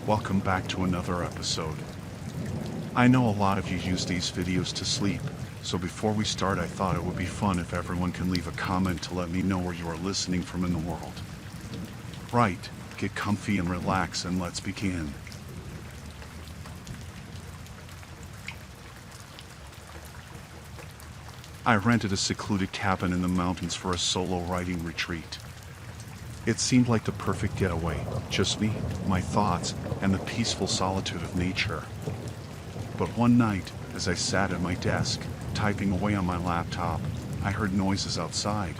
Welcome back to another episode. I know a lot of you use these videos to sleep, so before we start I thought it would be fun if everyone can leave a comment to let me know where you are listening from in the world. Right, get comfy and relax and let's begin. I rented a secluded cabin in the mountains for a solo writing retreat. It seemed like the perfect getaway, just me, my thoughts, and the peaceful solitude of nature. But one night, as I sat at my desk, typing away on my laptop, I heard noises outside.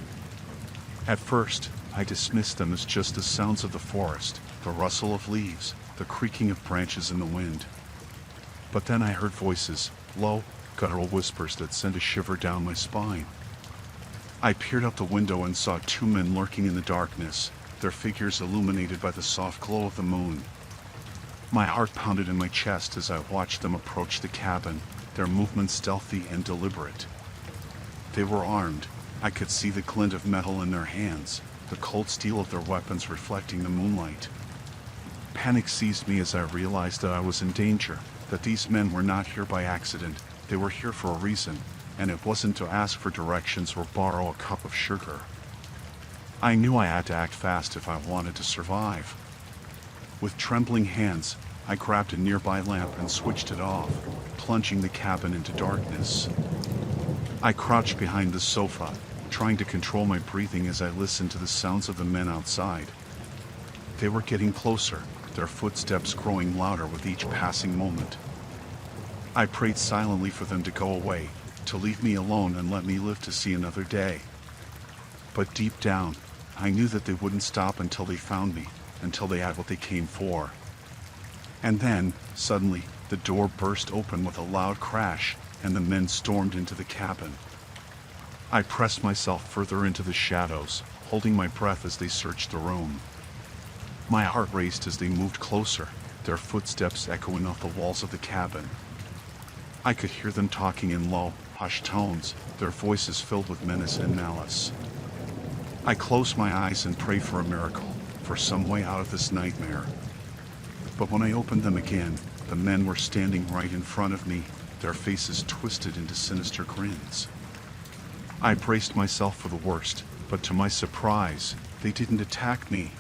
At first, I dismissed them as just the sounds of the forest, the rustle of leaves, the creaking of branches in the wind. But then I heard voices, low, guttural whispers that sent a shiver down my spine. I peered out the window and saw two men lurking in the darkness, their figures illuminated by the soft glow of the moon. My heart pounded in my chest as I watched them approach the cabin, their movements stealthy and deliberate. They were armed. I could see the glint of metal in their hands, the cold steel of their weapons reflecting the moonlight. Panic seized me as I realized that I was in danger, that these men were not here by accident, they were here for a reason. And it wasn't to ask for directions or borrow a cup of sugar. I knew I had to act fast if I wanted to survive. With trembling hands, I grabbed a nearby lamp and switched it off, plunging the cabin into darkness. I crouched behind the sofa, trying to control my breathing as I listened to the sounds of the men outside. They were getting closer, their footsteps growing louder with each passing moment. I prayed silently for them to go away, to leave me alone and let me live to see another day. But deep down, I knew that they wouldn't stop until they found me, until they had what they came for. And then, suddenly, the door burst open with a loud crash, and the men stormed into the cabin. I pressed myself further into the shadows, holding my breath as they searched the room. My heart raced as they moved closer, their footsteps echoing off the walls of the cabin. I could hear them talking in low, hushed tones, their voices filled with menace and malice. I closed my eyes and prayed for a miracle, for some way out of this nightmare. But when I opened them again, the men were standing right in front of me, their faces twisted into sinister grins. I braced myself for the worst, but to my surprise, they didn't attack me.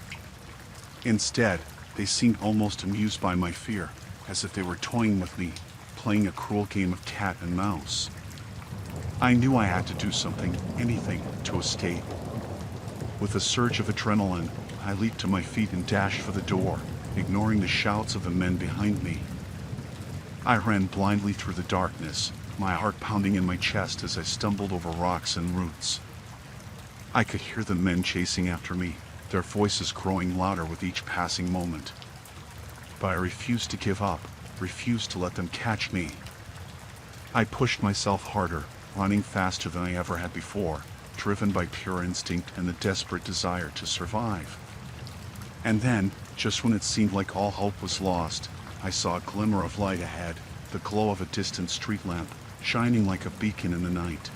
Instead, they seemed almost amused by my fear, as if they were toying with me, playing a cruel game of cat and mouse. I knew I had to do something, anything, to escape. With a surge of adrenaline, I leaped to my feet and dashed for the door, ignoring the shouts of the men behind me. I ran blindly through the darkness, my heart pounding in my chest as I stumbled over rocks and roots. I could hear the men chasing after me, their voices growing louder with each passing moment. But I refused to give up, refused to let them catch me. I pushed myself harder, running faster than I ever had before, driven by pure instinct and the desperate desire to survive. And then, just when it seemed like all hope was lost, I saw a glimmer of light ahead, the glow of a distant street lamp, shining like a beacon in the night.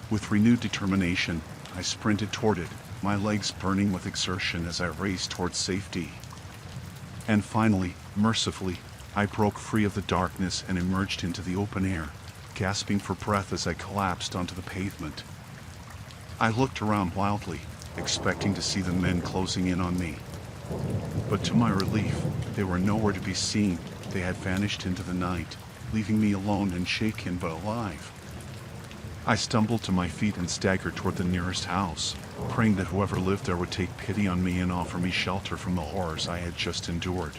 With renewed determination, I sprinted toward it, my legs burning with exertion as I raced towards safety. And finally, mercifully, I broke free of the darkness and emerged into the open air, gasping for breath as I collapsed onto the pavement. I looked around wildly, expecting to see the men closing in on me. But to my relief, they were nowhere to be seen. They had vanished into the night, leaving me alone and shaken but alive. I stumbled to my feet and staggered toward the nearest house, praying that whoever lived there would take pity on me and offer me shelter from the horrors I had just endured.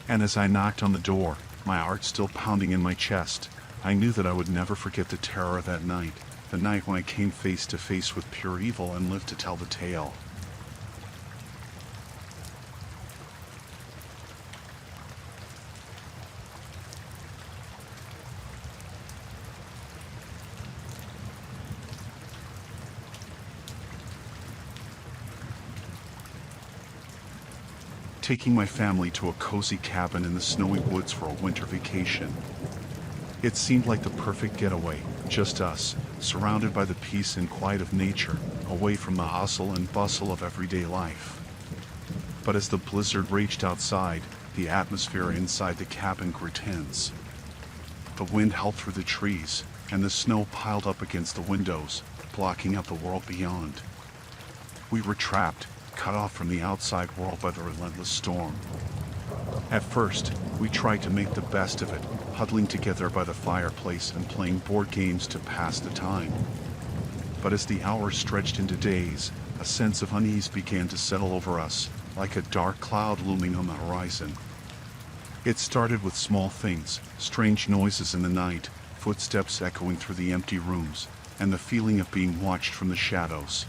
And as I knocked on the door, my heart still pounding in my chest, I knew that I would never forget the terror of that night, the night when I came face to face with pure evil and lived to tell the tale. Taking my family to a cozy cabin in the snowy woods for a winter vacation. It seemed like the perfect getaway, just us, surrounded by the peace and quiet of nature, away from the hustle and bustle of everyday life. But as the blizzard raged outside, the atmosphere inside the cabin grew tense. The wind howled through the trees, and the snow piled up against the windows, blocking out the world beyond. We were trapped, cut off from the outside world by the relentless storm. At first, we tried to make the best of it, huddling together by the fireplace and playing board games to pass the time. But as the hours stretched into days, a sense of unease began to settle over us, like a dark cloud looming on the horizon. It started with small things, strange noises in the night, footsteps echoing through the empty rooms, and the feeling of being watched from the shadows.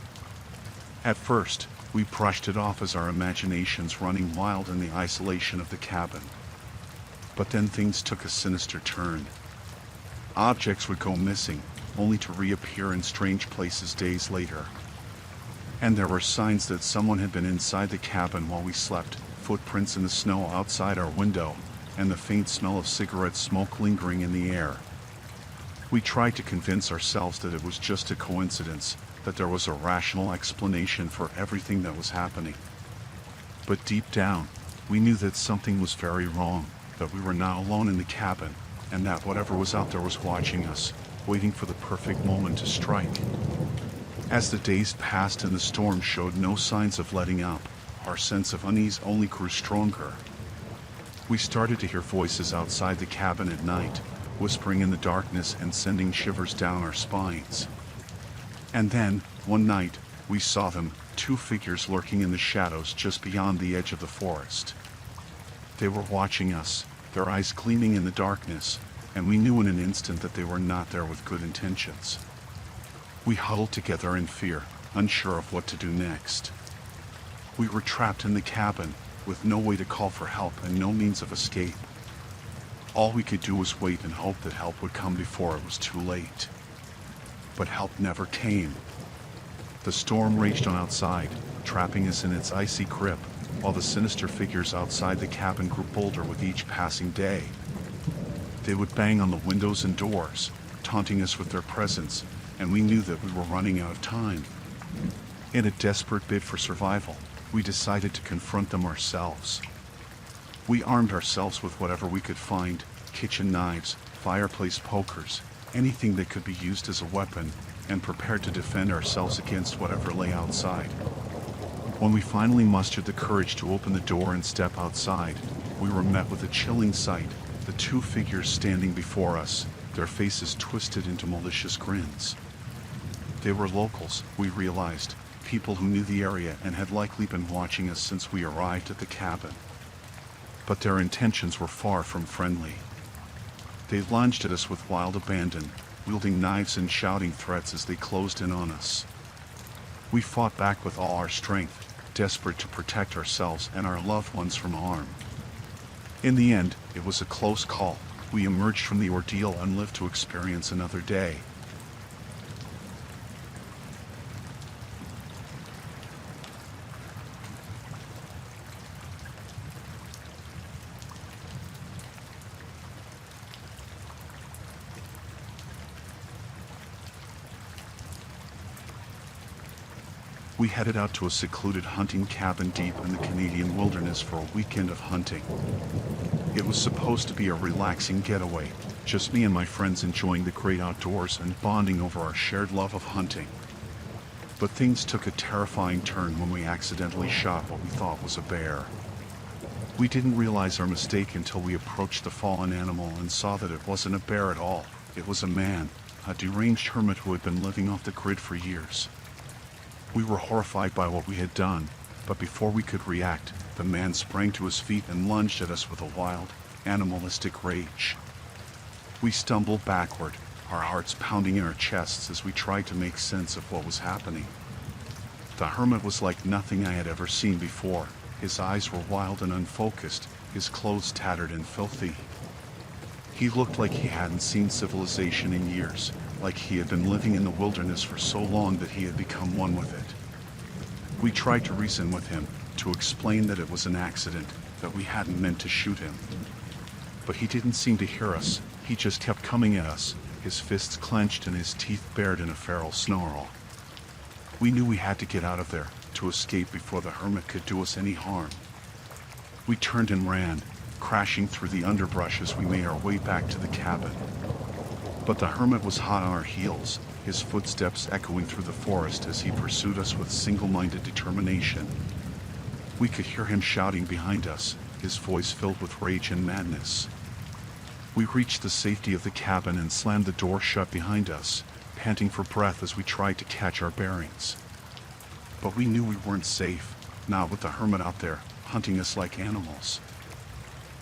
At first, we brushed it off as our imaginations running wild in the isolation of the cabin. But then things took a sinister turn. Objects would go missing, only to reappear in strange places days later. And there were signs that someone had been inside the cabin while we slept, footprints in the snow outside our window, and the faint smell of cigarette smoke lingering in the air. We tried to convince ourselves that it was just a coincidence, that there was a rational explanation for everything that was happening. But deep down, we knew that something was very wrong, that we were not alone in the cabin, and that whatever was out there was watching us, waiting for the perfect moment to strike. As the days passed and the storm showed no signs of letting up, our sense of unease only grew stronger. We started to hear voices outside the cabin at night, whispering in the darkness and sending shivers down our spines. And then, one night, we saw them, two figures lurking in the shadows just beyond the edge of the forest. They were watching us, their eyes gleaming in the darkness, and we knew in an instant that they were not there with good intentions. We huddled together in fear, unsure of what to do next. We were trapped in the cabin, with no way to call for help and no means of escape. All we could do was wait and hope that help would come before it was too late. But help never came. The storm raged on outside, trapping us in its icy grip, while the sinister figures outside the cabin grew bolder with each passing day. They would bang on the windows and doors, taunting us with their presence, and we knew that we were running out of time. In a desperate bid for survival, we decided to confront them ourselves. We armed ourselves with whatever we could find, kitchen knives, fireplace pokers, anything that could be used as a weapon, and prepared to defend ourselves against whatever lay outside. When we finally mustered the courage to open the door and step outside, we were met with a chilling sight, the two figures standing before us, their faces twisted into malicious grins. They were locals, we realized, people who knew the area and had likely been watching us since we arrived at the cabin. But their intentions were far from friendly. They lunged at us with wild abandon, wielding knives and shouting threats as they closed in on us. We fought back with all our strength, desperate to protect ourselves and our loved ones from harm. In the end, it was a close call. We emerged from the ordeal and lived to experience another day. We headed out to a secluded hunting cabin deep in the Canadian wilderness for a weekend of hunting. It was supposed to be a relaxing getaway, just me and my friends enjoying the great outdoors and bonding over our shared love of hunting. But things took a terrifying turn when we accidentally shot what we thought was a bear. We didn't realize our mistake until we approached the fallen animal and saw that it wasn't a bear at all. It was a man, a deranged hermit who had been living off the grid for years. We were horrified by what we had done, but before we could react, the man sprang to his feet and lunged at us with a wild, animalistic rage. We stumbled backward, our hearts pounding in our chests as we tried to make sense of what was happening. The hermit was like nothing I had ever seen before. His eyes were wild and unfocused, his clothes tattered and filthy. He looked like he hadn't seen civilization in years, like he had been living in the wilderness for so long that he had become one with it. We tried to reason with him, to explain that it was an accident, that we hadn't meant to shoot him. But he didn't seem to hear us. He just kept coming at us, his fists clenched and his teeth bared in a feral snarl. We knew we had to get out of there, to escape before the hermit could do us any harm. We turned and ran, crashing through the underbrush as we made our way back to the cabin. But the hermit was hot on our heels, his footsteps echoing through the forest as he pursued us with single-minded determination. We could hear him shouting behind us, his voice filled with rage and madness. We reached the safety of the cabin and slammed the door shut behind us, panting for breath as we tried to catch our bearings. But we knew we weren't safe, not with the hermit out there, hunting us like animals.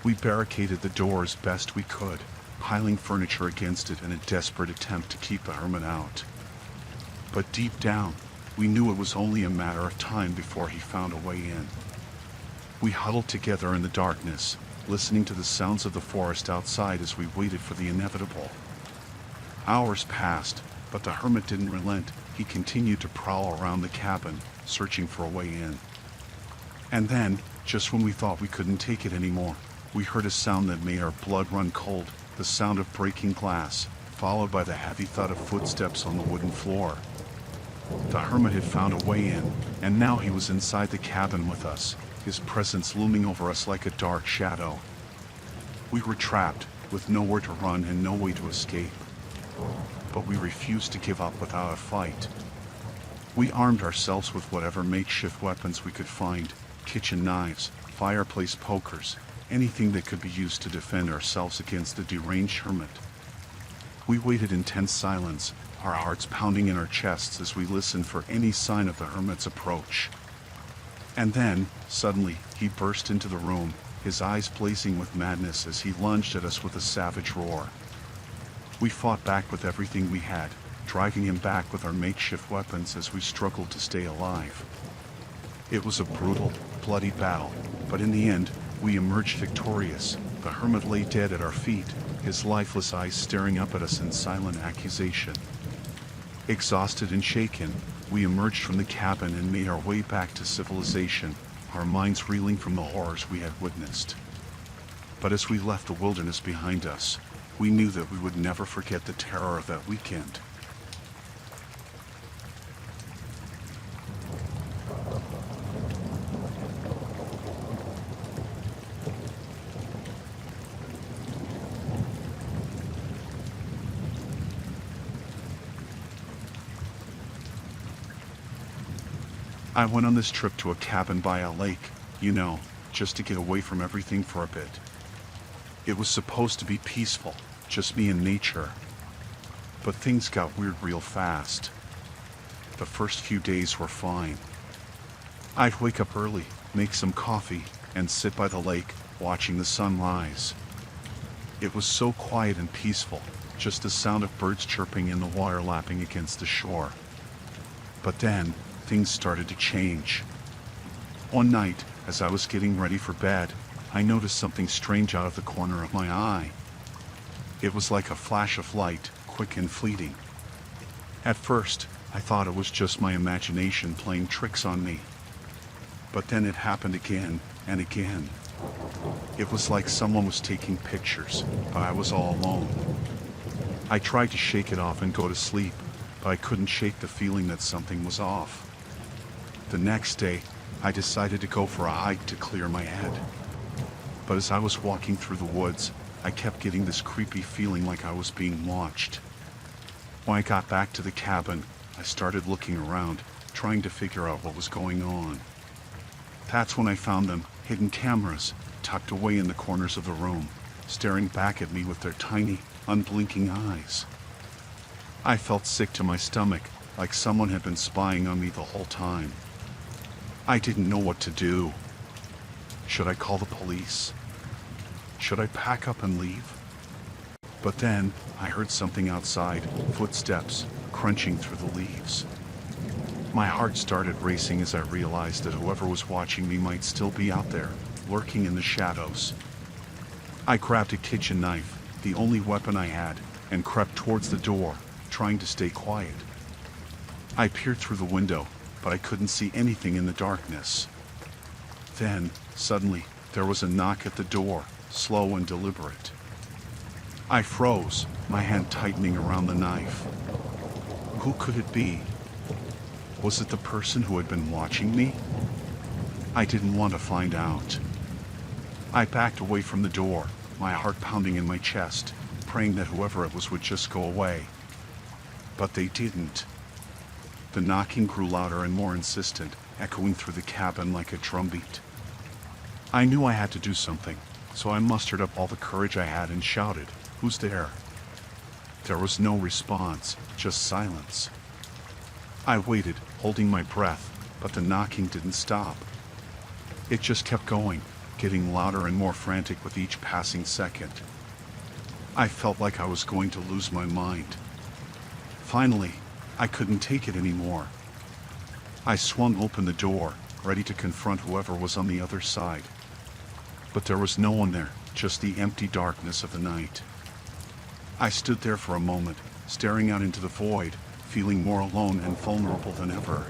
We barricaded the door as best we could, piling furniture against it in a desperate attempt to keep the hermit out. But deep down, we knew it was only a matter of time before he found a way in. We huddled together in the darkness, listening to the sounds of the forest outside as we waited for the inevitable. Hours passed, but the hermit didn't relent. He continued to prowl around the cabin, searching for a way in. And then, just when we thought we couldn't take it anymore, we heard a sound that made our blood run cold, the sound of breaking glass, followed by the heavy thud of footsteps on the wooden floor. The hermit had found a way in, and now he was inside the cabin with us, his presence looming over us like a dark shadow. We were trapped, with nowhere to run and no way to escape. But we refused to give up without a fight. We armed ourselves with whatever makeshift weapons we could find, kitchen knives, fireplace pokers, anything that could be used to defend ourselves against the deranged hermit. We waited in tense silence, our hearts pounding in our chests as we listened for any sign of the hermit's approach. And then, suddenly, he burst into the room, his eyes blazing with madness as he lunged at us with a savage roar. We fought back with everything we had, driving him back with our makeshift weapons as we struggled to stay alive. It was a brutal, bloody battle, but in the end, we emerged victorious. The hermit lay dead at our feet, his lifeless eyes staring up at us in silent accusation. Exhausted and shaken, we emerged from the cabin and made our way back to civilization, our minds reeling from the horrors we had witnessed. But as we left the wilderness behind us, we knew that we would never forget the terror of that weekend. I went on this trip to a cabin by a lake, just to get away from everything for a bit. It was supposed to be peaceful, just me and nature. But things got weird real fast. The first few days were fine. I'd wake up early, make some coffee, and sit by the lake, watching the sun rise. It was so quiet and peaceful, just the sound of birds chirping and the water lapping against the shore. But then, things started to change. One night, as I was getting ready for bed, I noticed something strange out of the corner of my eye. It was like a flash of light, quick and fleeting. At first, I thought it was just my imagination playing tricks on me. But then it happened again and again. It was like someone was taking pictures, but I was all alone. I tried to shake it off and go to sleep, but I couldn't shake the feeling that something was off. The next day, I decided to go for a hike to clear my head. But as I was walking through the woods, I kept getting this creepy feeling like I was being watched. When I got back to the cabin, I started looking around, trying to figure out what was going on. That's when I found them, hidden cameras, tucked away in the corners of the room, staring back at me with their tiny, unblinking eyes. I felt sick to my stomach, like someone had been spying on me the whole time. I didn't know what to do. Should I call the police? Should I pack up and leave? But then, I heard something outside, footsteps, crunching through the leaves. My heart started racing as I realized that whoever was watching me might still be out there, lurking in the shadows. I grabbed a kitchen knife, the only weapon I had, and crept towards the door, trying to stay quiet. I peered through the window, but I couldn't see anything in the darkness. Then, suddenly, there was a knock at the door, slow and deliberate. I froze, my hand tightening around the knife. Who could it be? Was it the person who had been watching me? I didn't want to find out. I backed away from the door, my heart pounding in my chest, praying that whoever it was would just go away. But they didn't. The knocking grew louder and more insistent, echoing through the cabin like a drumbeat. I knew I had to do something, so I mustered up all the courage I had and shouted, "Who's there?" There was no response, just silence. I waited, holding my breath, but the knocking didn't stop. It just kept going, getting louder and more frantic with each passing second. I felt like I was going to lose my mind. Finally, I couldn't take it anymore. I swung open the door, ready to confront whoever was on the other side. But there was no one there, just the empty darkness of the night. I stood there for a moment, staring out into the void, feeling more alone and vulnerable than ever.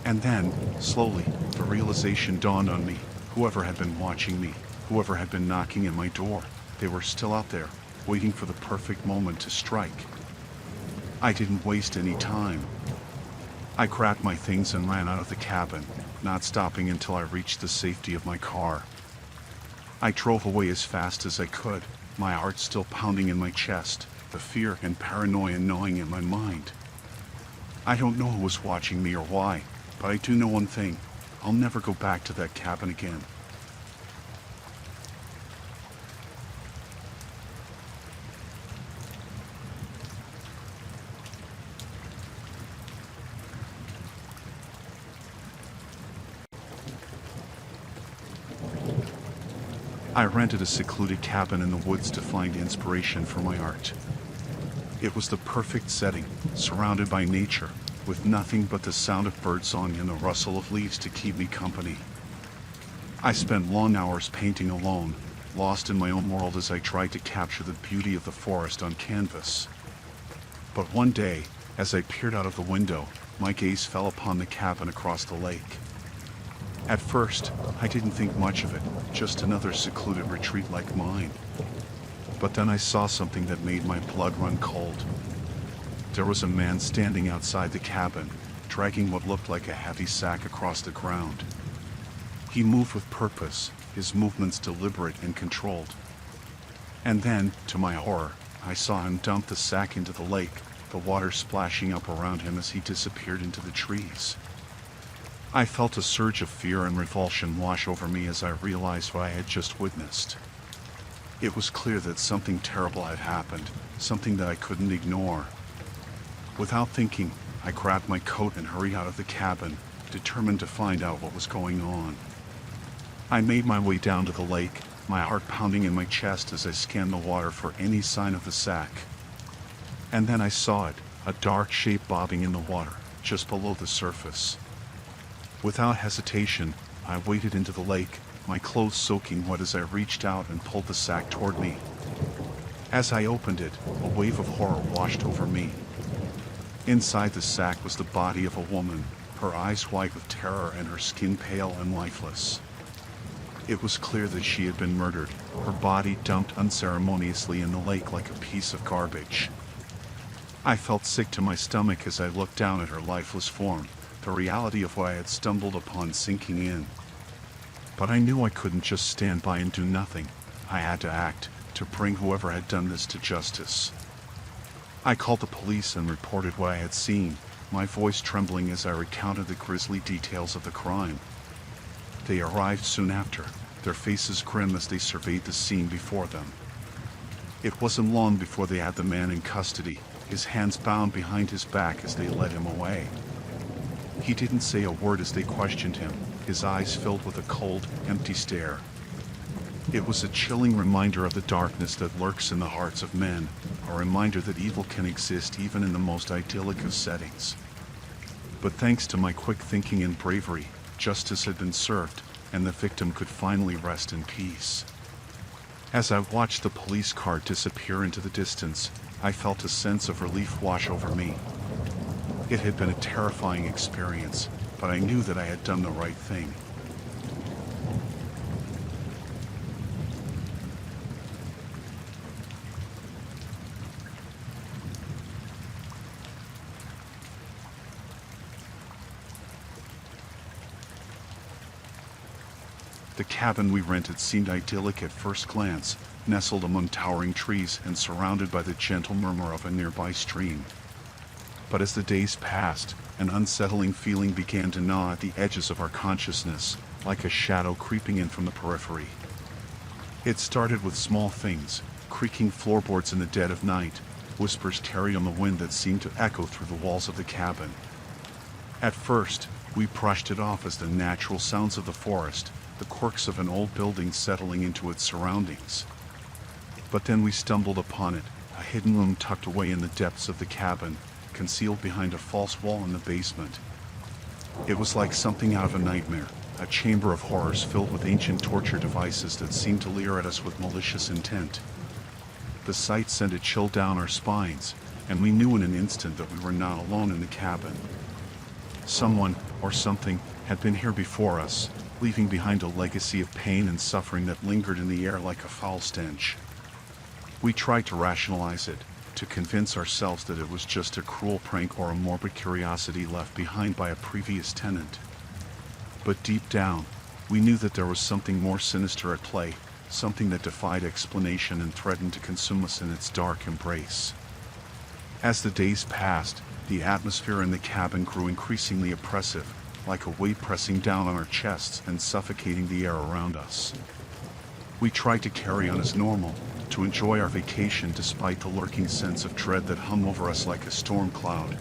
And then, slowly, the realization dawned on me. Whoever had been watching me, whoever had been knocking at my door, they were still out there, waiting for the perfect moment to strike. I didn't waste any time. I grabbed my things and ran out of the cabin, not stopping until I reached the safety of my car. I drove away as fast as I could, my heart still pounding in my chest, the fear and paranoia gnawing at my mind. I don't know who was watching me or why, but I do know one thing. I'll never go back to that cabin again. I rented a secluded cabin in the woods to find inspiration for my art. It was the perfect setting, surrounded by nature, with nothing but the sound of birdsong and the rustle of leaves to keep me company. I spent long hours painting alone, lost in my own world as I tried to capture the beauty of the forest on canvas. But one day, as I peered out of the window, my gaze fell upon the cabin across the lake. At first, I didn't think much of it, just another secluded retreat like mine. But then I saw something that made my blood run cold. There was a man standing outside the cabin, dragging what looked like a heavy sack across the ground. He moved with purpose, his movements deliberate and controlled. And then, to my horror, I saw him dump the sack into the lake, the water splashing up around him as he disappeared into the trees. I felt a surge of fear and revulsion wash over me as I realized what I had just witnessed. It was clear that something terrible had happened, something that I couldn't ignore. Without thinking, I grabbed my coat and hurried out of the cabin, determined to find out what was going on. I made my way down to the lake, my heart pounding in my chest as I scanned the water for any sign of the sack. And then I saw it, a dark shape bobbing in the water, just below the surface. Without hesitation, I waded into the lake, my clothes soaking wet as I reached out and pulled the sack toward me. As I opened it, a wave of horror washed over me. Inside the sack was the body of a woman, her eyes white with terror and her skin pale and lifeless. It was clear that she had been murdered, her body dumped unceremoniously in the lake like a piece of garbage. I felt sick to my stomach as I looked down at her lifeless form, the reality of what I had stumbled upon sinking in. But I knew I couldn't just stand by and do nothing. I had to act, to bring whoever had done this to justice. I called the police and reported what I had seen, my voice trembling as I recounted the grisly details of the crime. They arrived soon after, their faces grim as they surveyed the scene before them. It wasn't long before they had the man in custody, his hands bound behind his back as they led him away. He didn't say a word as they questioned him, his eyes filled with a cold, empty stare. It was a chilling reminder of the darkness that lurks in the hearts of men, a reminder that evil can exist even in the most idyllic of settings. But thanks to my quick thinking and bravery, justice had been served, and the victim could finally rest in peace. As I watched the police car disappear into the distance, I felt a sense of relief wash over me. It had been a terrifying experience, but I knew that I had done the right thing. The cabin we rented seemed idyllic at first glance, nestled among towering trees and surrounded by the gentle murmur of a nearby stream. But as the days passed, an unsettling feeling began to gnaw at the edges of our consciousness, like a shadow creeping in from the periphery. It started with small things, creaking floorboards in the dead of night, whispers carried on the wind that seemed to echo through the walls of the cabin. At first, we brushed it off as the natural sounds of the forest, the quirks of an old building settling into its surroundings. But then we stumbled upon it, a hidden room tucked away in the depths of the cabin, concealed behind a false wall in the basement. It was like something out of a nightmare, a chamber of horrors filled with ancient torture devices that seemed to leer at us with malicious intent. The sight sent a chill down our spines, and we knew in an instant that we were not alone in the cabin. Someone, or something, had been here before us, leaving behind a legacy of pain and suffering that lingered in the air like a foul stench. We tried to rationalize it, to convince ourselves that it was just a cruel prank or a morbid curiosity left behind by a previous tenant. But deep down, we knew that there was something more sinister at play, something that defied explanation and threatened to consume us in its dark embrace. As the days passed, the atmosphere in the cabin grew increasingly oppressive, like a weight pressing down on our chests and suffocating the air around us. We tried to carry on as normal, to enjoy our vacation despite the lurking sense of dread that hung over us like a storm cloud.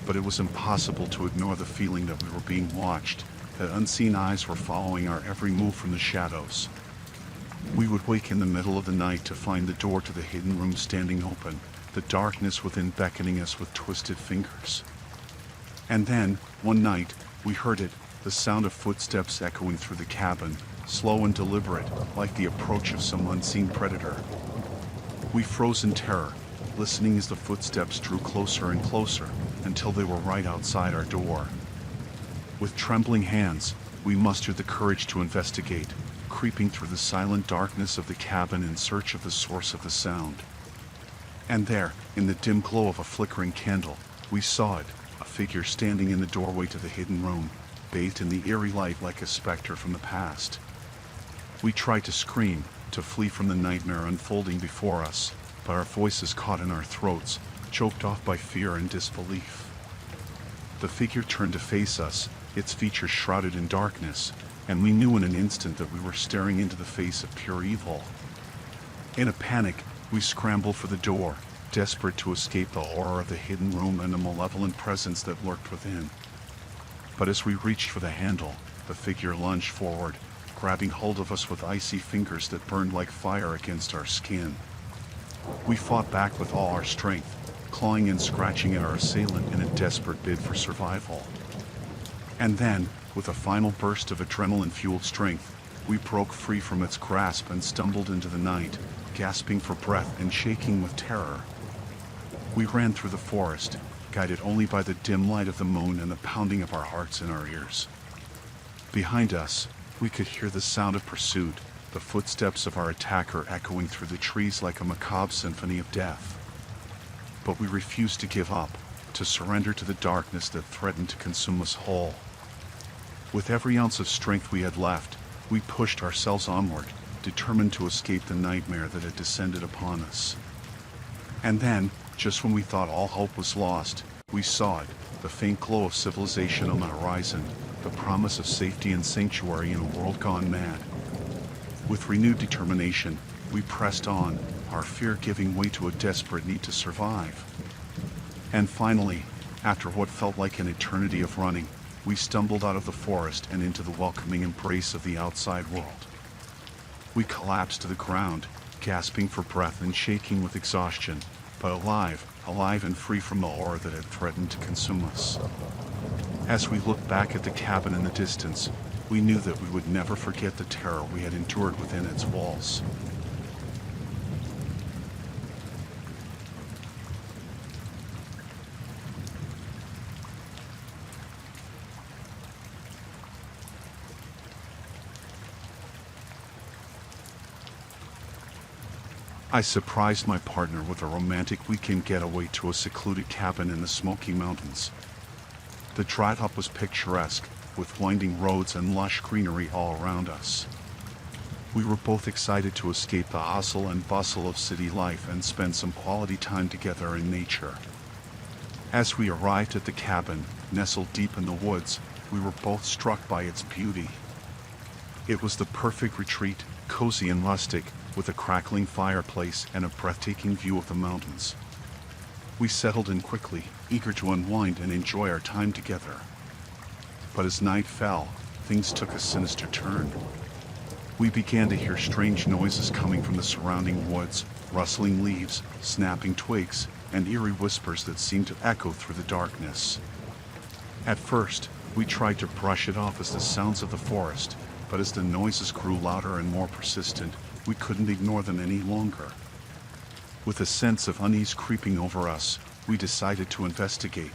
But it was impossible to ignore the feeling that we were being watched, that unseen eyes were following our every move from the shadows. We would wake in the middle of the night to find the door to the hidden room standing open, the darkness within beckoning us with twisted fingers. And then, one night, we heard it, the sound of footsteps echoing through the cabin, slow and deliberate, like the approach of some unseen predator. We froze in terror, listening as the footsteps drew closer and closer, until they were right outside our door. With trembling hands, we mustered the courage to investigate, creeping through the silent darkness of the cabin in search of the source of the sound. And there, in the dim glow of a flickering candle, we saw it, a figure standing in the doorway to the hidden room, bathed in the eerie light like a specter from the past. We tried to scream, to flee from the nightmare unfolding before us, but our voices caught in our throats, choked off by fear and disbelief. The figure turned to face us, its features shrouded in darkness, and we knew in an instant that we were staring into the face of pure evil. In a panic, we scrambled for the door, desperate to escape the horror of the hidden room and the malevolent presence that lurked within. But as we reached for the handle, the figure lunged forward, grabbing hold of us with icy fingers that burned like fire against our skin. We fought back with all our strength, clawing and scratching at our assailant in a desperate bid for survival. And then, with a final burst of adrenaline-fueled strength, we broke free from its grasp and stumbled into the night, gasping for breath and shaking with terror. We ran through the forest, guided only by the dim light of the moon and the pounding of our hearts in our ears. Behind us, we could hear the sound of pursuit, the footsteps of our attacker echoing through the trees like a macabre symphony of death. But we refused to give up, to surrender to the darkness that threatened to consume us whole. With every ounce of strength we had left, we pushed ourselves onward, determined to escape the nightmare that had descended upon us. And then, just when we thought all hope was lost, we saw it, the faint glow of civilization on the horizon, the promise of safety and sanctuary in a world gone mad. With renewed determination, we pressed on, our fear giving way to a desperate need to survive. And finally, after what felt like an eternity of running, we stumbled out of the forest and into the welcoming embrace of the outside world. We collapsed to the ground, gasping for breath and shaking with exhaustion, but alive and free from the horror that had threatened to consume us. As we looked back at the cabin in the distance, we knew that we would never forget the terror we had endured within its walls. I surprised my partner with a romantic weekend getaway to a secluded cabin in the Smoky Mountains. The drive up was picturesque, with winding roads and lush greenery all around us. We were both excited to escape the hustle and bustle of city life and spend some quality time together in nature. As we arrived at the cabin, nestled deep in the woods, we were both struck by its beauty. It was the perfect retreat, cozy and rustic, with a crackling fireplace and a breathtaking view of the mountains. We settled in quickly, eager to unwind and enjoy our time together. But as night fell, things took a sinister turn. We began to hear strange noises coming from the surrounding woods, rustling leaves, snapping twigs, and eerie whispers that seemed to echo through the darkness. At first, we tried to brush it off as the sounds of the forest, but as the noises grew louder and more persistent, we couldn't ignore them any longer. With a sense of unease creeping over us, we decided to investigate.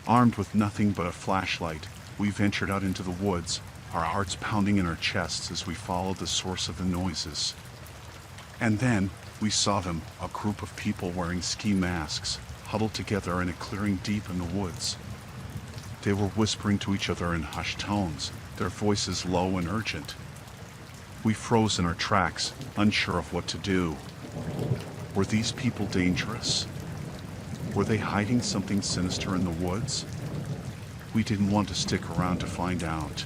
Armed with nothing but a flashlight, we ventured out into the woods, our hearts pounding in our chests as we followed the source of the noises. And then, we saw them, a group of people wearing ski masks, huddled together in a clearing deep in the woods. They were whispering to each other in hushed tones, their voices low and urgent. We froze in our tracks, unsure of what to do. Were these people dangerous? Were they hiding something sinister in the woods? We didn't want to stick around to find out.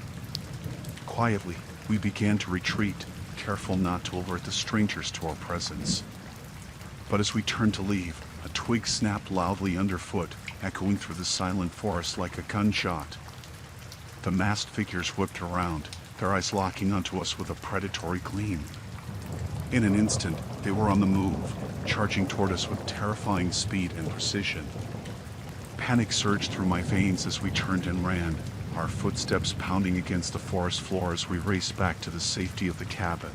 Quietly, we began to retreat, careful not to alert the strangers to our presence. But as we turned to leave, a twig snapped loudly underfoot, echoing through the silent forest like a gunshot. The masked figures whipped around, their eyes locking onto us with a predatory gleam. In an instant, they were on the move, charging toward us with terrifying speed and precision. Panic surged through my veins as we turned and ran, our footsteps pounding against the forest floor as we raced back to the safety of the cabin.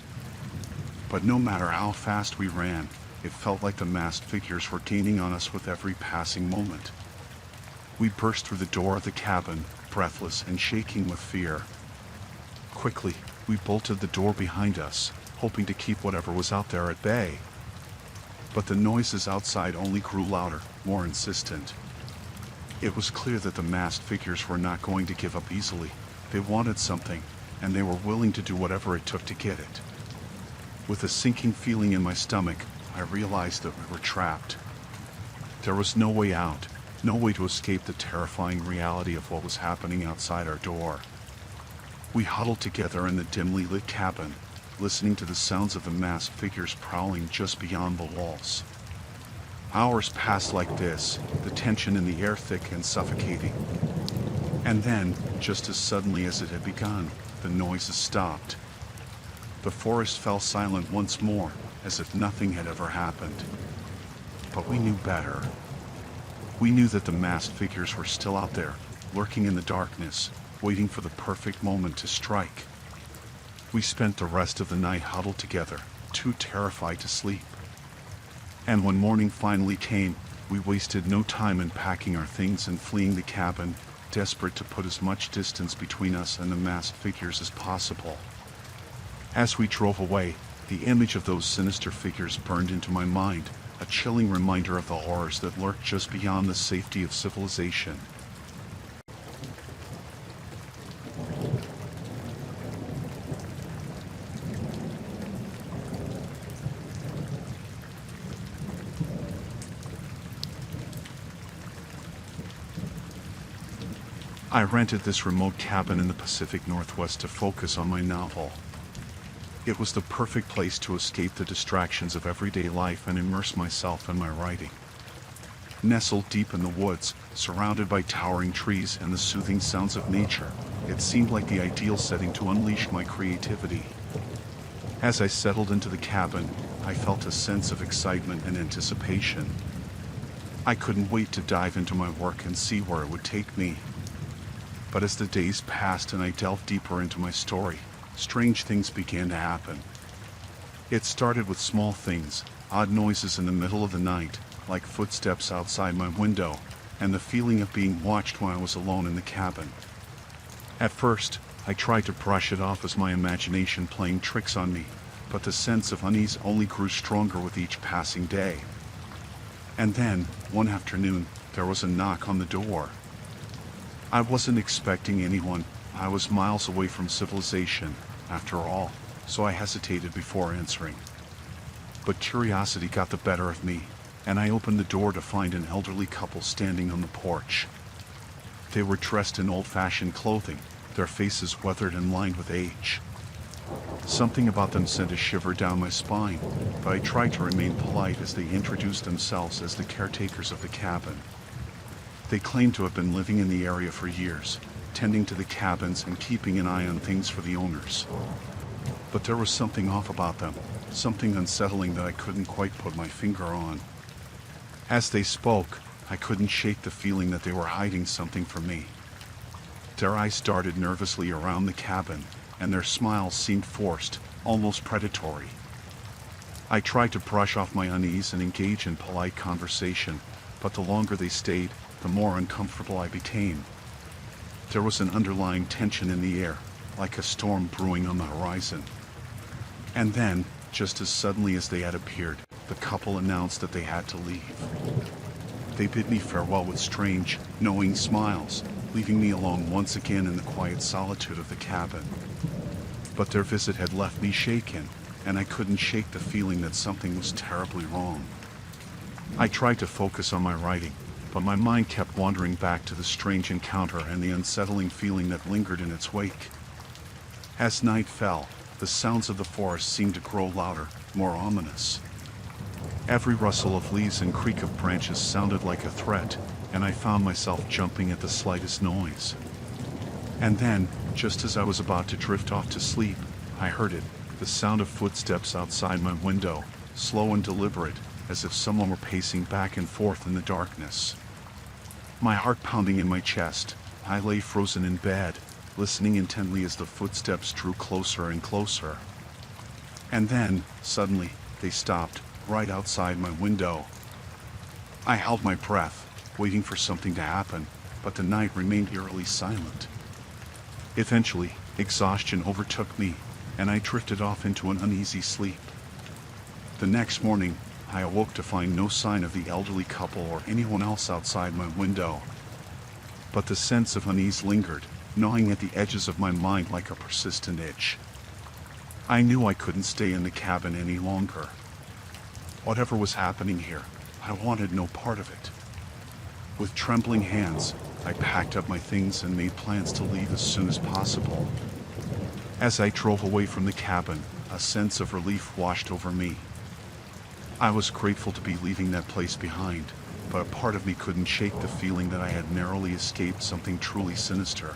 But no matter how fast we ran, it felt like the masked figures were gaining on us with every passing moment. We burst through the door of the cabin, breathless and shaking with fear. Quickly, we bolted the door behind us, hoping to keep whatever was out there at bay. But the noises outside only grew louder, more insistent. It was clear that the masked figures were not going to give up easily. They wanted something, and they were willing to do whatever it took to get it. With a sinking feeling in my stomach, I realized that we were trapped. There was no way out, no way to escape the terrifying reality of what was happening outside our door. We huddled together in the dimly lit cabin, listening to the sounds of the masked figures prowling just beyond the walls. Hours passed like this, the tension in the air thick and suffocating. And then, just as suddenly as it had begun, the noises stopped. The forest fell silent once more, as if nothing had ever happened. But we knew better. We knew that the masked figures were still out there, lurking in the darkness, waiting for the perfect moment to strike. We spent the rest of the night huddled together, too terrified to sleep. And when morning finally came, we wasted no time in packing our things and fleeing the cabin, desperate to put as much distance between us and the masked figures as possible. As we drove away, the image of those sinister figures burned into my mind, a chilling reminder of the horrors that lurk just beyond the safety of civilization. I rented this remote cabin in the Pacific Northwest to focus on my novel. It was the perfect place to escape the distractions of everyday life and immerse myself in my writing. Nestled deep in the woods, surrounded by towering trees and the soothing sounds of nature, it seemed like the ideal setting to unleash my creativity. As I settled into the cabin, I felt a sense of excitement and anticipation. I couldn't wait to dive into my work and see where it would take me. But as the days passed and I delved deeper into my story, strange things began to happen. It started with small things, odd noises in the middle of the night, like footsteps outside my window, and the feeling of being watched when I was alone in the cabin. At first, I tried to brush it off as my imagination playing tricks on me, but the sense of unease only grew stronger with each passing day. And then, one afternoon, there was a knock on the door. I wasn't expecting anyone. I was miles away from civilization, after all, so I hesitated before answering. But curiosity got the better of me, and I opened the door to find an elderly couple standing on the porch. They were dressed in old-fashioned clothing, their faces weathered and lined with age. Something about them sent a shiver down my spine, but I tried to remain polite as they introduced themselves as the caretakers of the cabin. They claimed to have been living in the area for years, tending to the cabins and keeping an eye on things for the owners. But there was something off about them, something unsettling that I couldn't quite put my finger on. As they spoke, I couldn't shake the feeling that they were hiding something from me. Their eyes darted nervously around the cabin, and their smiles seemed forced, almost predatory. I tried to brush off my unease and engage in polite conversation, but the longer they stayed, the more uncomfortable I became. There was an underlying tension in the air, like a storm brewing on the horizon. And then, just as suddenly as they had appeared, the couple announced that they had to leave. They bid me farewell with strange, knowing smiles, leaving me alone once again in the quiet solitude of the cabin. But their visit had left me shaken, and I couldn't shake the feeling that something was terribly wrong. I tried to focus on my writing, but my mind kept wandering back to the strange encounter and the unsettling feeling that lingered in its wake. As night fell, the sounds of the forest seemed to grow louder, more ominous. Every rustle of leaves and creak of branches sounded like a threat, and I found myself jumping at the slightest noise. And then, just as I was about to drift off to sleep, I heard it, the sound of footsteps outside my window, slow and deliberate, as if someone were pacing back and forth in the darkness. My heart pounding in my chest, I lay frozen in bed, listening intently as the footsteps drew closer and closer. And then, suddenly, they stopped, right outside my window. I held my breath, waiting for something to happen, but the night remained eerily silent. Eventually, exhaustion overtook me, and I drifted off into an uneasy sleep. The next morning, I awoke to find no sign of the elderly couple or anyone else outside my window. But the sense of unease lingered, gnawing at the edges of my mind like a persistent itch. I knew I couldn't stay in the cabin any longer. Whatever was happening here, I wanted no part of it. With trembling hands, I packed up my things and made plans to leave as soon as possible. As I drove away from the cabin, a sense of relief washed over me. I was grateful to be leaving that place behind, but a part of me couldn't shake the feeling that I had narrowly escaped something truly sinister.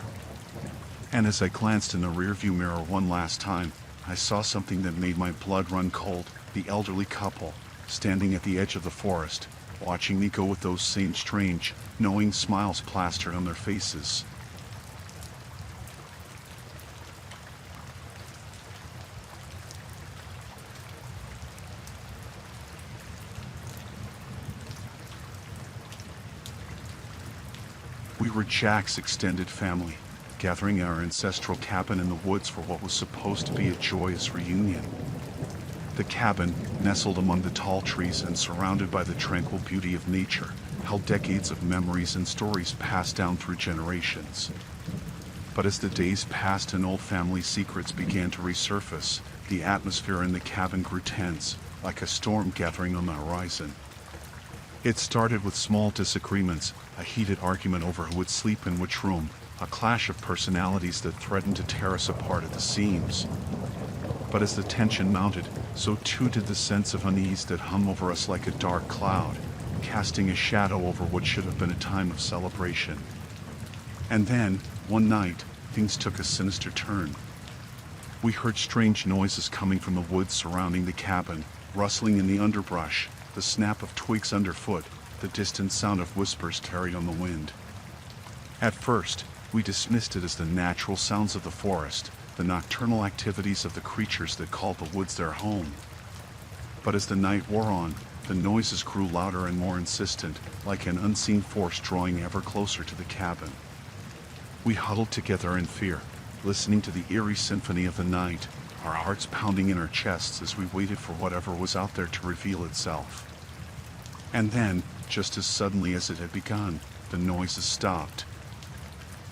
And as I glanced in the rearview mirror one last time, I saw something that made my blood run cold, the elderly couple, standing at the edge of the forest, watching me go with those same strange, knowing smiles plastered on their faces. We were Jack's extended family, gathering at our ancestral cabin in the woods for what was supposed to be a joyous reunion. The cabin, nestled among the tall trees and surrounded by the tranquil beauty of nature, held decades of memories and stories passed down through generations. But as the days passed and old family secrets began to resurface, the atmosphere in the cabin grew tense, like a storm gathering on the horizon. It started with small disagreements, a heated argument over who would sleep in which room, a clash of personalities that threatened to tear us apart at the seams. But as the tension mounted, so too did the sense of unease that hung over us like a dark cloud, casting a shadow over what should have been a time of celebration. And then, one night, things took a sinister turn. We heard strange noises coming from the woods surrounding the cabin, rustling in the underbrush, the snap of twigs underfoot, the distant sound of whispers carried on the wind. At first, we dismissed it as the natural sounds of the forest, the nocturnal activities of the creatures that called the woods their home. But as the night wore on, the noises grew louder and more insistent, like an unseen force drawing ever closer to the cabin. We huddled together in fear, listening to the eerie symphony of the night, our hearts pounding in our chests as we waited for whatever was out there to reveal itself. And then, just as suddenly as it had begun, the noises stopped.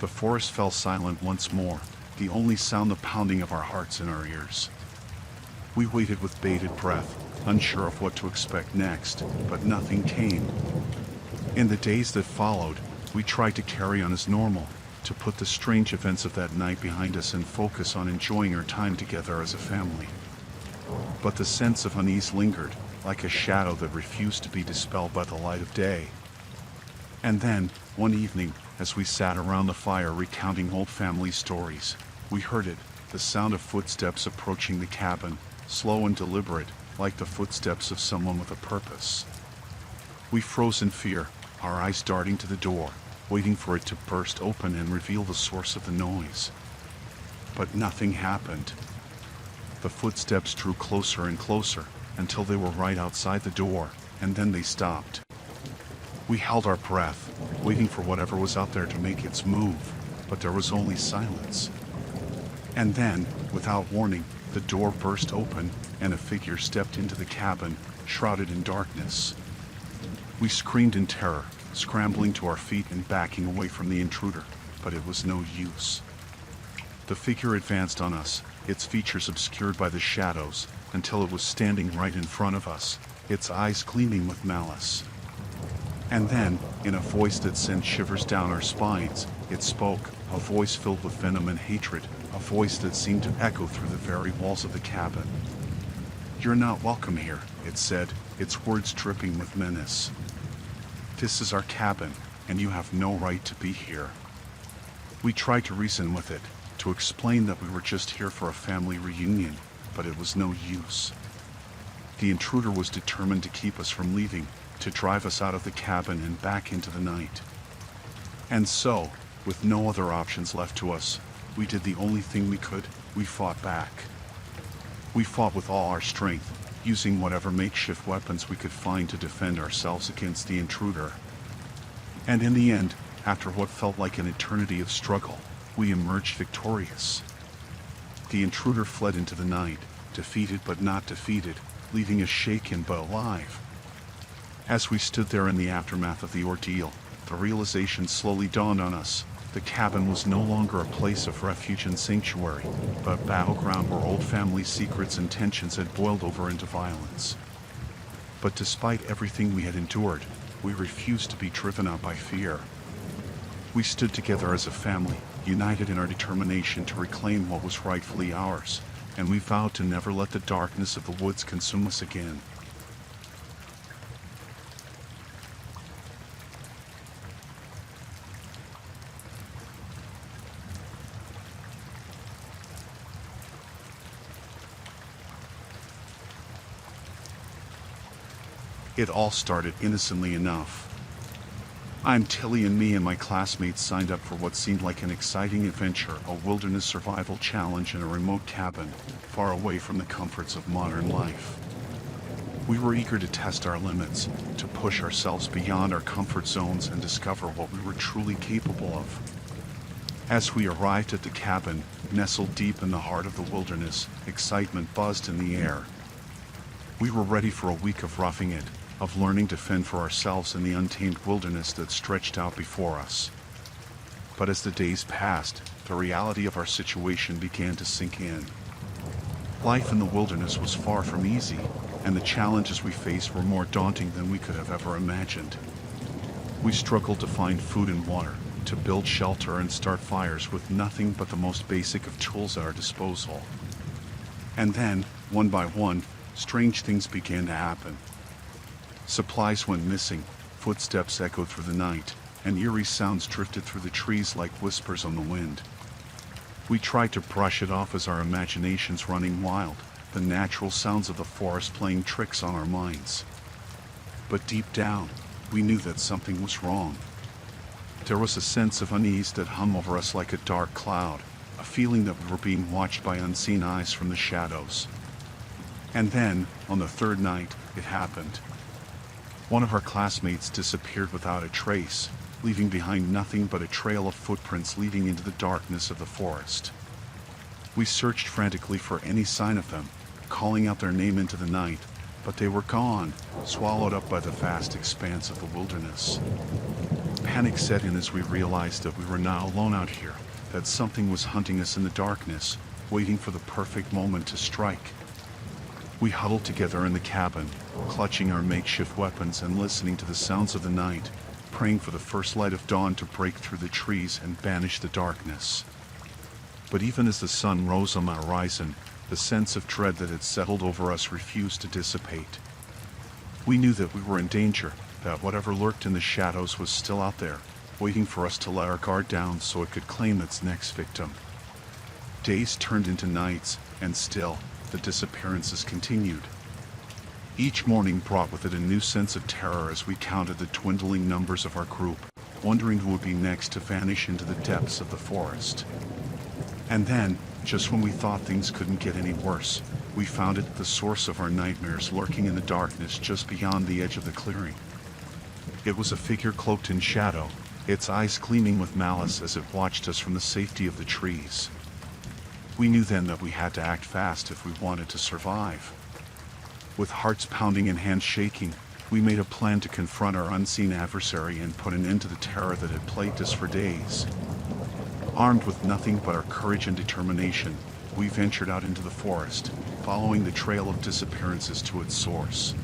The forest fell silent once more, the only sound the pounding of our hearts in our ears. We waited with bated breath, unsure of what to expect next, but nothing came. In the days that followed, we tried to carry on as normal, to put the strange events of that night behind us and focus on enjoying our time together as a family. But the sense of unease lingered, like a shadow that refused to be dispelled by the light of day. And then, one evening, as we sat around the fire recounting old family stories, we heard it, the sound of footsteps approaching the cabin, slow and deliberate, like the footsteps of someone with a purpose. We froze in fear, our eyes darting to the door, waiting for it to burst open and reveal the source of the noise. But nothing happened. The footsteps drew closer and closer, until they were right outside the door, and then they stopped. We held our breath, waiting for whatever was out there to make its move, but there was only silence. And then, without warning, the door burst open, and a figure stepped into the cabin, shrouded in darkness. We screamed in terror, scrambling to our feet and backing away from the intruder, but it was no use. The figure advanced on us, its features obscured by the shadows, until it was standing right in front of us, its eyes gleaming with malice. And then, in a voice that sent shivers down our spines, it spoke, a voice filled with venom and hatred, a voice that seemed to echo through the very walls of the cabin. "You're not welcome here," it said, its words dripping with menace. "This is our cabin, and you have no right to be here." We tried to reason with it, to explain that we were just here for a family reunion, but it was no use. The intruder was determined to keep us from leaving, to drive us out of the cabin and back into the night. And so, with no other options left to us, we did the only thing we could: we fought back. We fought with all our strength, using whatever makeshift weapons we could find to defend ourselves against the intruder. And in the end, after what felt like an eternity of struggle, we emerged victorious. The intruder fled into the night, defeated but not defeated, leaving us shaken but alive. As we stood there in the aftermath of the ordeal, the realization slowly dawned on us: the cabin was no longer a place of refuge and sanctuary, but a battleground where old family secrets and tensions had boiled over into violence. But despite everything we had endured, we refused to be driven out by fear. We stood together as a family, united in our determination to reclaim what was rightfully ours, and we vowed to never let the darkness of the woods consume us again. It all started innocently enough. Tilly and me and my classmates signed up for what seemed like an exciting adventure, a wilderness survival challenge in a remote cabin, far away from the comforts of modern life. We were eager to test our limits, to push ourselves beyond our comfort zones and discover what we were truly capable of. As we arrived at the cabin, nestled deep in the heart of the wilderness, excitement buzzed in the air. We were ready for a week of roughing it, of learning to fend for ourselves in the untamed wilderness that stretched out before us. But as the days passed, the reality of our situation began to sink in. Life in the wilderness was far from easy, and the challenges we faced were more daunting than we could have ever imagined. We struggled to find food and water, to build shelter and start fires with nothing but the most basic of tools at our disposal. And then, one by one, strange things began to happen. Supplies went missing, footsteps echoed through the night, and eerie sounds drifted through the trees like whispers on the wind. We tried to brush it off as our imaginations running wild, the natural sounds of the forest playing tricks on our minds. But deep down, we knew that something was wrong. There was a sense of unease that hung over us like a dark cloud, a feeling that we were being watched by unseen eyes from the shadows. And then, on the third night, it happened. One of our classmates disappeared without a trace, leaving behind nothing but a trail of footprints leading into the darkness of the forest. We searched frantically for any sign of them, calling out their name into the night, but they were gone, swallowed up by the vast expanse of the wilderness. Panic set in as we realized that we were not alone out here, that something was hunting us in the darkness, waiting for the perfect moment to strike. We huddled together in the cabin, clutching our makeshift weapons and listening to the sounds of the night, praying for the first light of dawn to break through the trees and banish the darkness. But even as the sun rose on the horizon, the sense of dread that had settled over us refused to dissipate. We knew that we were in danger, that whatever lurked in the shadows was still out there, waiting for us to let our guard down so it could claim its next victim. Days turned into nights, and still, the disappearances continued. Each morning brought with it a new sense of terror as we counted the dwindling numbers of our group, wondering who would be next to vanish into the depths of the forest. And then, just when we thought things couldn't get any worse, we found it, the source of our nightmares, lurking in the darkness just beyond the edge of the clearing. It was a figure cloaked in shadow, its eyes gleaming with malice as it watched us from the safety of the trees. We knew then that we had to act fast if we wanted to survive. With hearts pounding and hands shaking, we made a plan to confront our unseen adversary and put an end to the terror that had plagued us for days. Armed with nothing but our courage and determination, we ventured out into the forest, following the trail of disappearances to its source.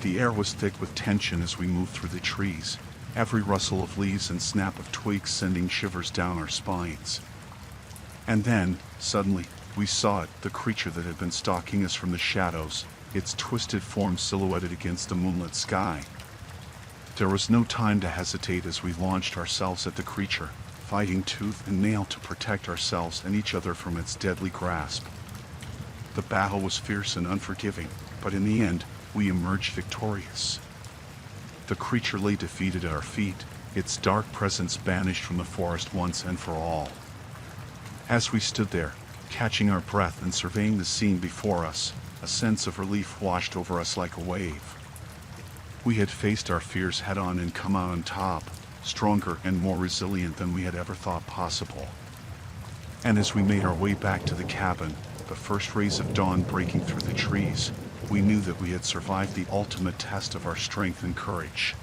The air was thick with tension as we moved through the trees, every rustle of leaves and snap of twigs sending shivers down our spines. And then, suddenly, we saw it, the creature that had been stalking us from the shadows, its twisted form silhouetted against the moonlit sky. There was no time to hesitate as we launched ourselves at the creature, fighting tooth and nail to protect ourselves and each other from its deadly grasp. The battle was fierce and unforgiving, but in the end, we emerged victorious. The creature lay defeated at our feet, its dark presence banished from the forest once and for all. As we stood there, catching our breath and surveying the scene before us, a sense of relief washed over us like a wave. We had faced our fears head-on and come out on top, stronger and more resilient than we had ever thought possible. And as we made our way back to the cabin, the first rays of dawn breaking through the trees, we knew that we had survived the ultimate test of our strength and courage.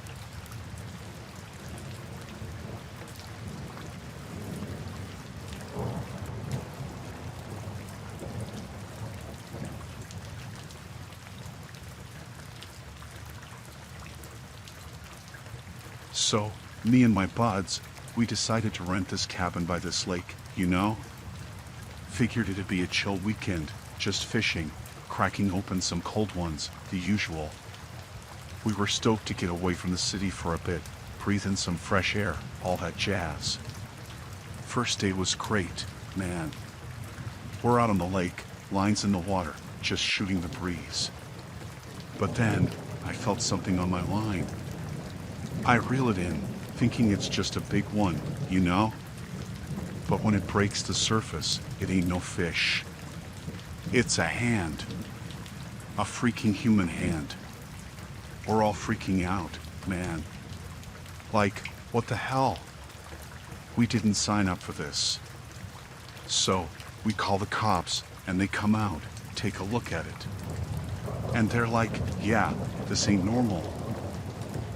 So, me and my buds, we decided to rent this cabin by this lake, you know? Figured it'd be a chill weekend, just fishing, cracking open some cold ones, the usual. We were stoked to get away from the city for a bit, breathe in some fresh air, all that jazz. First day was great, man. We're out on the lake, lines in the water, just shooting the breeze. But then, I felt something on my line. I reel it in, thinking it's just a big one, you know? But when it breaks the surface, it ain't no fish. It's a hand. A freaking human hand. We're all freaking out, man. Like, what the hell? We didn't sign up for this. So, we call the cops, and they come out, take a look at it. And they're like, yeah, this ain't normal.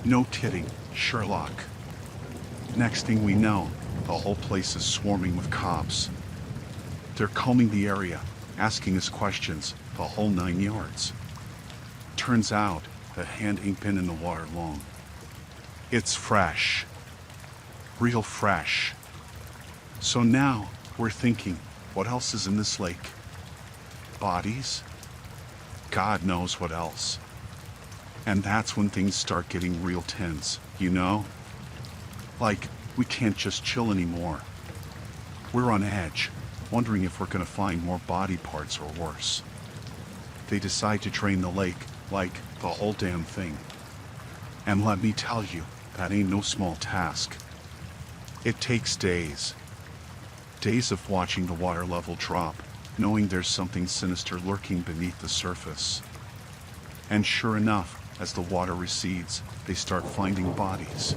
No kidding, Sherlock. Next thing we know, the whole place is swarming with cops. They're combing the area, asking us questions, the whole 9 yards. Turns out, the hand ain't been in the water long. It's fresh. Real fresh. So now, we're thinking, what else is in this lake? Bodies? God knows what else. And that's when things start getting real tense, you know? Like, we can't just chill anymore. We're on edge, wondering if we're gonna find more body parts or worse. They decide to drain the lake, like, the whole damn thing. And let me tell you, that ain't no small task. It takes days. Days of watching the water level drop, knowing there's something sinister lurking beneath the surface. And sure enough, as the water recedes, they start finding bodies.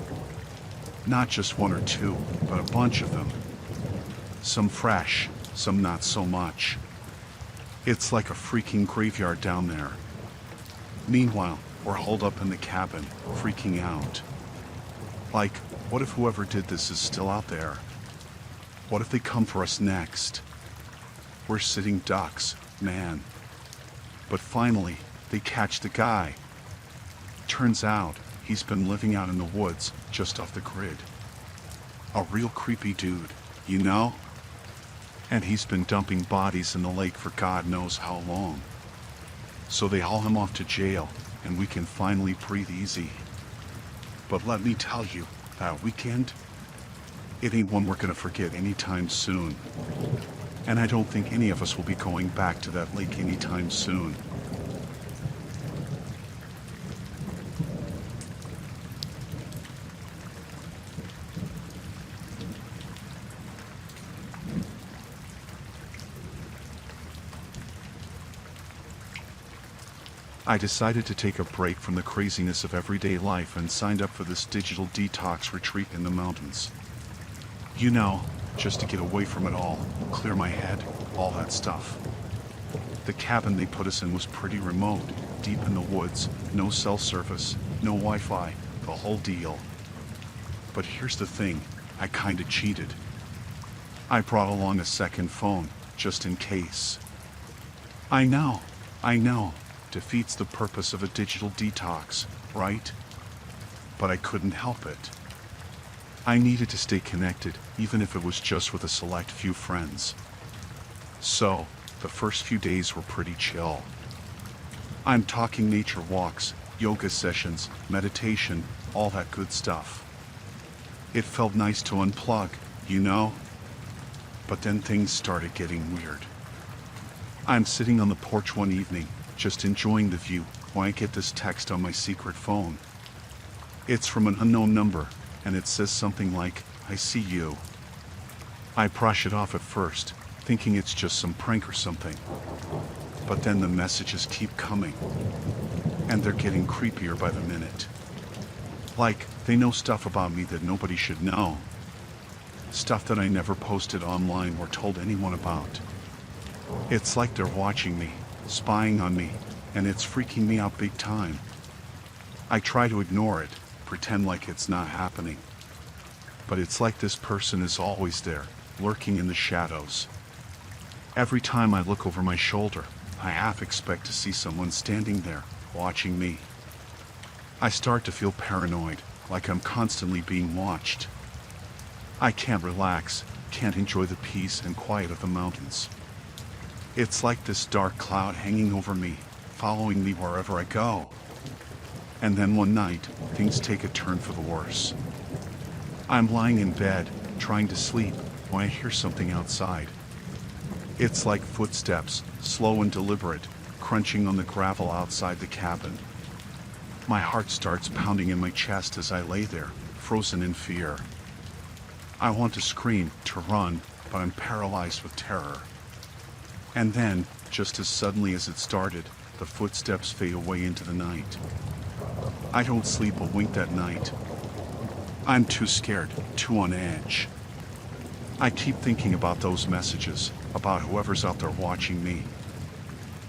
Not just one or two, but a bunch of them. Some fresh, some not so much. It's like a freaking graveyard down there. Meanwhile, we're holed up in the cabin, freaking out. Like, what if whoever did this is still out there? What if they come for us next? We're sitting ducks, man. But finally, they catch the guy. Turns out, he's been living out in the woods, just off the grid. A real creepy dude, you know? And he's been dumping bodies in the lake for God knows how long. So they haul him off to jail, and we can finally breathe easy. But let me tell you, that weekend, it ain't one we're gonna forget anytime soon. And I don't think any of us will be going back to that lake anytime soon. I decided to take a break from the craziness of everyday life and signed up for this digital detox retreat in the mountains. You know, just to get away from it all, clear my head, all that stuff. The cabin they put us in was pretty remote, deep in the woods, no cell service, no Wi-Fi, the whole deal. But here's the thing, I kinda cheated. I brought along a second phone, just in case. I know, defeats the purpose of a digital detox, right? But I couldn't help it. I needed to stay connected, even if it was just with a select few friends. So, the first few days were pretty chill. I'm talking nature walks, yoga sessions, meditation, all that good stuff. It felt nice to unplug, you know? But then things started getting weird. I'm sitting on the porch one evening, just enjoying the view, when I get this text on my secret phone. It's from an unknown number, and it says something like, "I see you." I brush it off at first, thinking it's just some prank or something. But then the messages keep coming, and they're getting creepier by the minute. Like, they know stuff about me that nobody should know. Stuff that I never posted online or told anyone about. It's like they're watching me, spying on me, and it's freaking me out big time. I try to ignore it, pretend like it's not happening. But it's like this person is always there, lurking in the shadows. Every time I look over my shoulder, I half expect to see someone standing there, watching me. I start to feel paranoid, like I'm constantly being watched. I can't relax, can't enjoy the peace and quiet of the mountains. It's like this dark cloud hanging over me, following me wherever I go. And then one night, things take a turn for the worse. I'm lying in bed, trying to sleep, when I hear something outside. It's like footsteps, slow and deliberate, crunching on the gravel outside the cabin. My heart starts pounding in my chest as I lay there, frozen in fear. I want to scream, to run, but I'm paralyzed with terror. And then, just as suddenly as it started, the footsteps fade away into the night. I don't sleep a wink that night. I'm too scared, too on edge. I keep thinking about those messages, about whoever's out there watching me.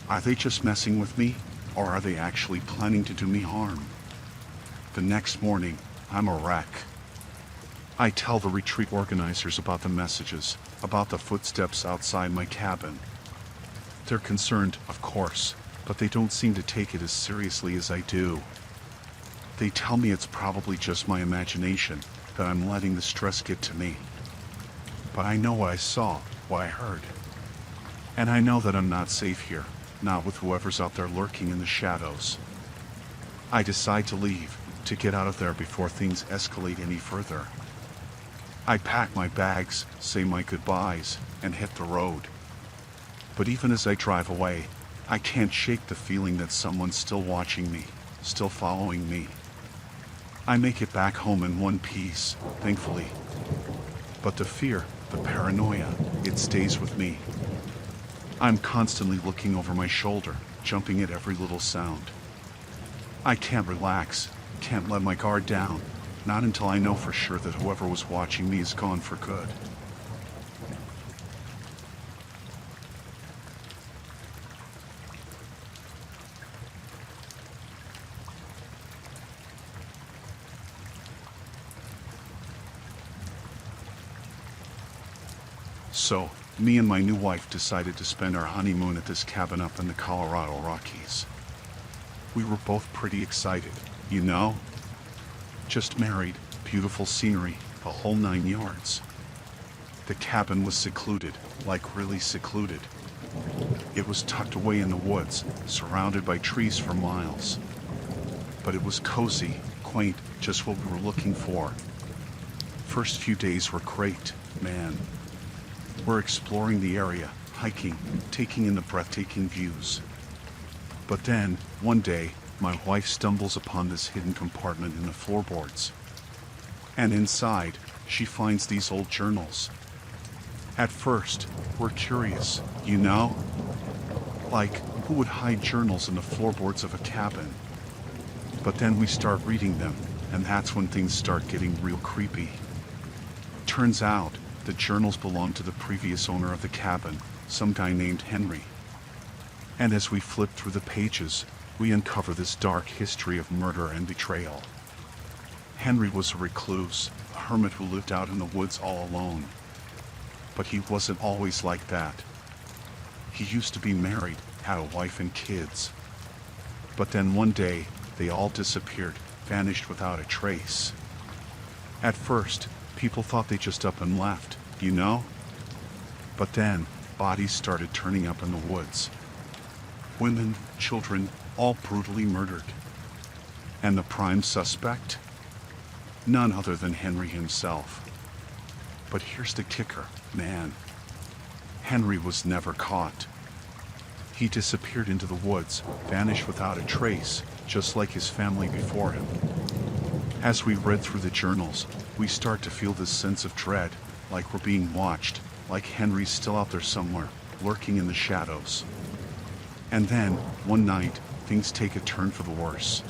Are they just messing with me, or are they actually planning to do me harm? The next morning, I'm a wreck. I tell the retreat organizers about the messages, about the footsteps outside my cabin. They're concerned, of course, but they don't seem to take it as seriously as I do. They tell me it's probably just my imagination, that I'm letting the stress get to me. But I know what I saw, what I heard. And I know that I'm not safe here, not with whoever's out there lurking in the shadows. I decide to leave, to get out of there before things escalate any further. I pack my bags, say my goodbyes, and hit the road. But even as I drive away, I can't shake the feeling that someone's still watching me, still following me. I make it back home in one piece, thankfully. But the fear, the paranoia, it stays with me. I'm constantly looking over my shoulder, jumping at every little sound. I can't relax, can't let my guard down, not until I know for sure that whoever was watching me is gone for good. So, me and my new wife decided to spend our honeymoon at this cabin up in the Colorado Rockies. We were both pretty excited, you know? Just married, beautiful scenery, the whole 9 yards. The cabin was secluded, like really secluded. It was tucked away in the woods, surrounded by trees for miles. But it was cozy, quaint, just what we were looking for. First few days were great, man. We're exploring the area, hiking, taking in the breathtaking views. But then, one day, my wife stumbles upon this hidden compartment in the floorboards. And inside, she finds these old journals. At first, we're curious, you know? Like, who would hide journals in the floorboards of a cabin? But then we start reading them, and that's when things start getting real creepy. Turns out, the journals belonged to the previous owner of the cabin, some guy named Henry. And as we flip through the pages, we uncover this dark history of murder and betrayal. Henry was a recluse, a hermit who lived out in the woods all alone. But he wasn't always like that. He used to be married, had a wife and kids. But then one day, they all disappeared, vanished without a trace. At first, people thought they just up and left, you know? But then, bodies started turning up in the woods. Women, children, all brutally murdered. And the prime suspect? None other than Henry himself. But here's the kicker, man. Henry was never caught. He disappeared into the woods, vanished without a trace, just like his family before him. As we read through the journals, we start to feel this sense of dread, like we're being watched, like Henry's still out there somewhere, lurking in the shadows. And then, one night, things take a turn for the worse.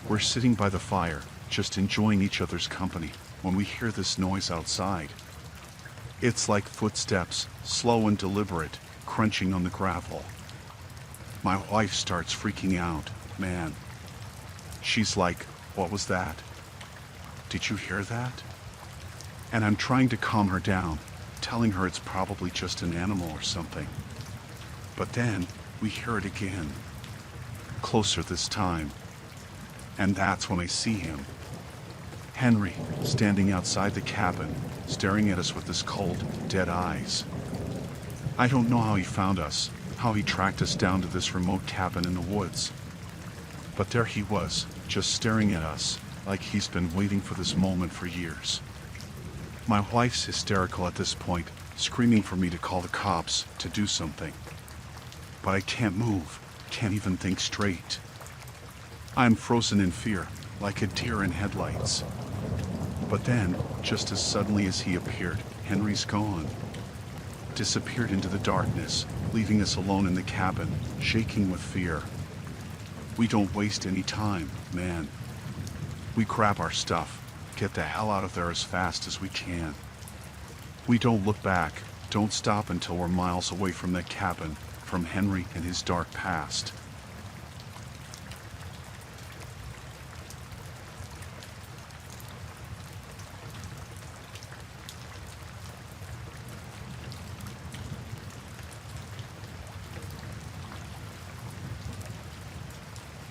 We're sitting by the fire, just enjoying each other's company, when we hear this noise outside. It's like footsteps, slow and deliberate, crunching on the gravel. My wife starts freaking out, man. She's like, "What was that? Did you hear that?" And I'm trying to calm her down, telling her it's probably just an animal or something. But then, we hear it again. Closer this time. And that's when I see him. Henry, standing outside the cabin, staring at us with his cold, dead eyes. I don't know how he found us, how he tracked us down to this remote cabin in the woods. But there he was, just staring at us, like he's been waiting for this moment for years. My wife's hysterical at this point, screaming for me to call the cops, to do something. But I can't move, can't even think straight. I'm frozen in fear, like a deer in headlights. But then, just as suddenly as he appeared, Henry's gone. Disappeared into the darkness, leaving us alone in the cabin, shaking with fear. We don't waste any time, man. We grab our stuff, get the hell out of there as fast as we can. We don't look back, don't stop until we're miles away from that cabin, from Henry and his dark past.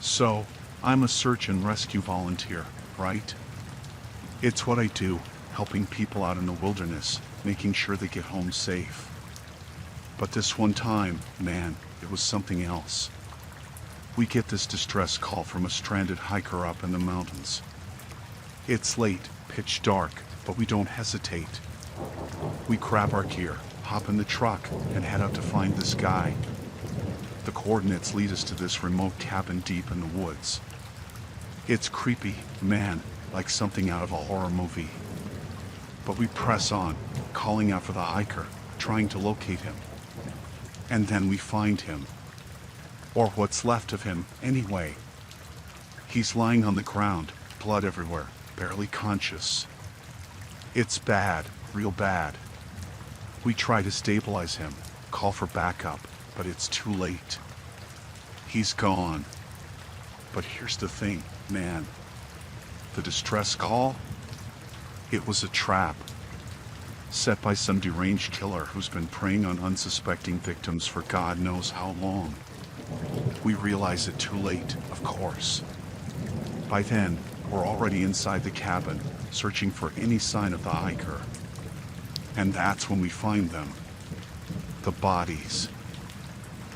So, I'm a search and rescue volunteer, right? It's what I do, helping people out in the wilderness, making sure they get home safe. But this one time, man, it was something else. We get this distress call from a stranded hiker up in the mountains. It's late, pitch dark, but we don't hesitate. We grab our gear, hop in the truck, and head out to find this guy. The coordinates lead us to this remote cabin deep in the woods. It's creepy, man, like something out of a horror movie. But we press on, calling out for the hiker, trying to locate him. And then we find him. Or what's left of him, anyway. He's lying on the ground, blood everywhere, barely conscious. It's bad, real bad. We try to stabilize him, call for backup, but it's too late. He's gone. But here's the thing, man. The distress call? It was a trap. set by some deranged killer who's been preying on unsuspecting victims for God knows how long. We realize it too late, of course. By then, we're already inside the cabin, searching for any sign of the hiker. And that's when we find them. The bodies.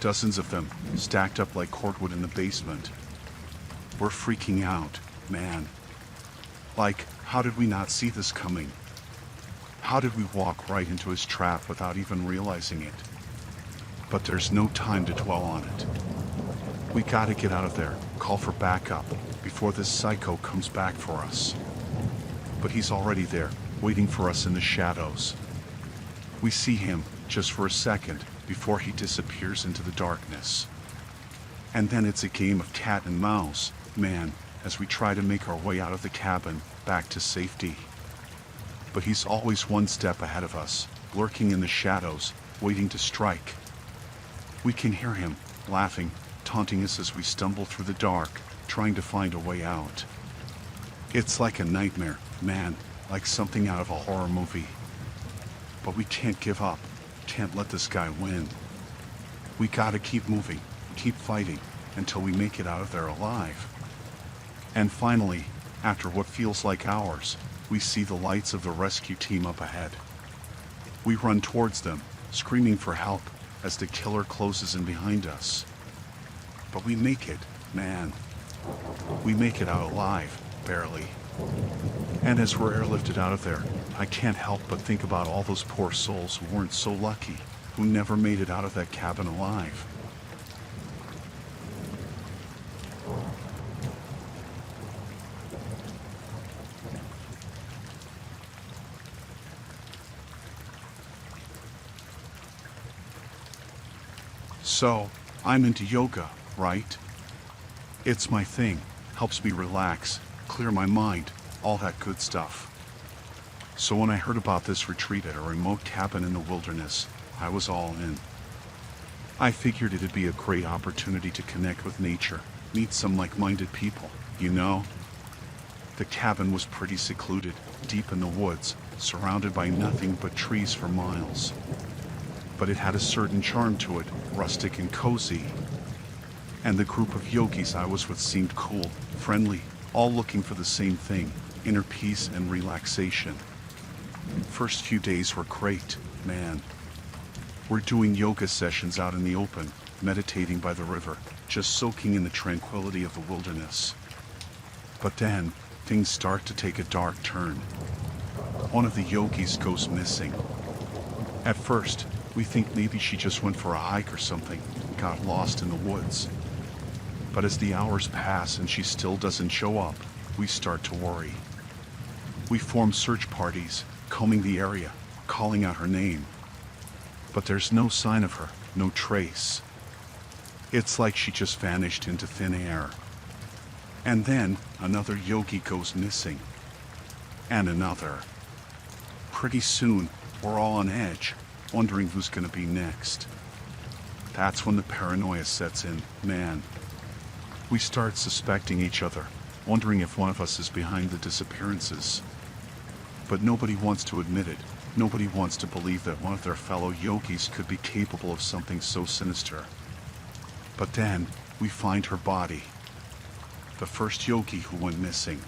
Dozens of them, stacked up like cordwood in the basement. We're freaking out, man. Like, how did we not see this coming? How did we walk right into his trap without even realizing it? But there's no time to dwell on it. We gotta get out of there, call for backup, before this psycho comes back for us. But he's already there, waiting for us in the shadows. We see him, just for a second, before he disappears into the darkness. And then it's a game of cat and mouse, man, as we try to make our way out of the cabin, back to safety. But he's always one step ahead of us, lurking in the shadows, waiting to strike. We can hear him, laughing, taunting us as we stumble through the dark, trying to find a way out. It's like a nightmare, man, like something out of a horror movie. But we can't give up, can't let this guy win. We gotta keep moving, keep fighting, until we make it out of there alive. And finally, after what feels like hours, we see the lights of the rescue team up ahead. We run towards them, screaming for help, as the killer closes in behind us. But we make it, man. We make it out alive, barely. And as we're airlifted out of there, I can't help but think about all those poor souls who weren't so lucky, who never made it out of that cabin alive. So, I'm into yoga, right? It's my thing, helps me relax, clear my mind, all that good stuff. So when I heard about this retreat at a remote cabin in the wilderness, I was all in. I figured it'd be a great opportunity to connect with nature, meet some like-minded people, you know? The cabin was pretty secluded, deep in the woods, surrounded by nothing but trees for miles. But it had a certain charm to it, rustic and cozy. And the group of yogis I was with seemed cool, friendly, all looking for the same thing, inner peace and relaxation. First few days were great, man. We're doing yoga sessions out in the open, meditating by the river, just soaking in the tranquility of the wilderness. But then, things start to take a dark turn. One of the yogis goes missing. At first, we think maybe she just went for a hike or something, got lost in the woods. But as the hours pass and she still doesn't show up, we start to worry. We form search parties, combing the area, calling out her name. But there's no sign of her, no trace. It's like she just vanished into thin air. And then another yogi goes missing. And another. Pretty soon, we're all on edge, wondering who's gonna be next. That's when the paranoia sets in, man. We start suspecting each other, wondering if one of us is behind the disappearances. But nobody wants to admit it. Nobody wants to believe that one of their fellow yogis could be capable of something so sinister. But then, we find her body. The first yogi who went missing.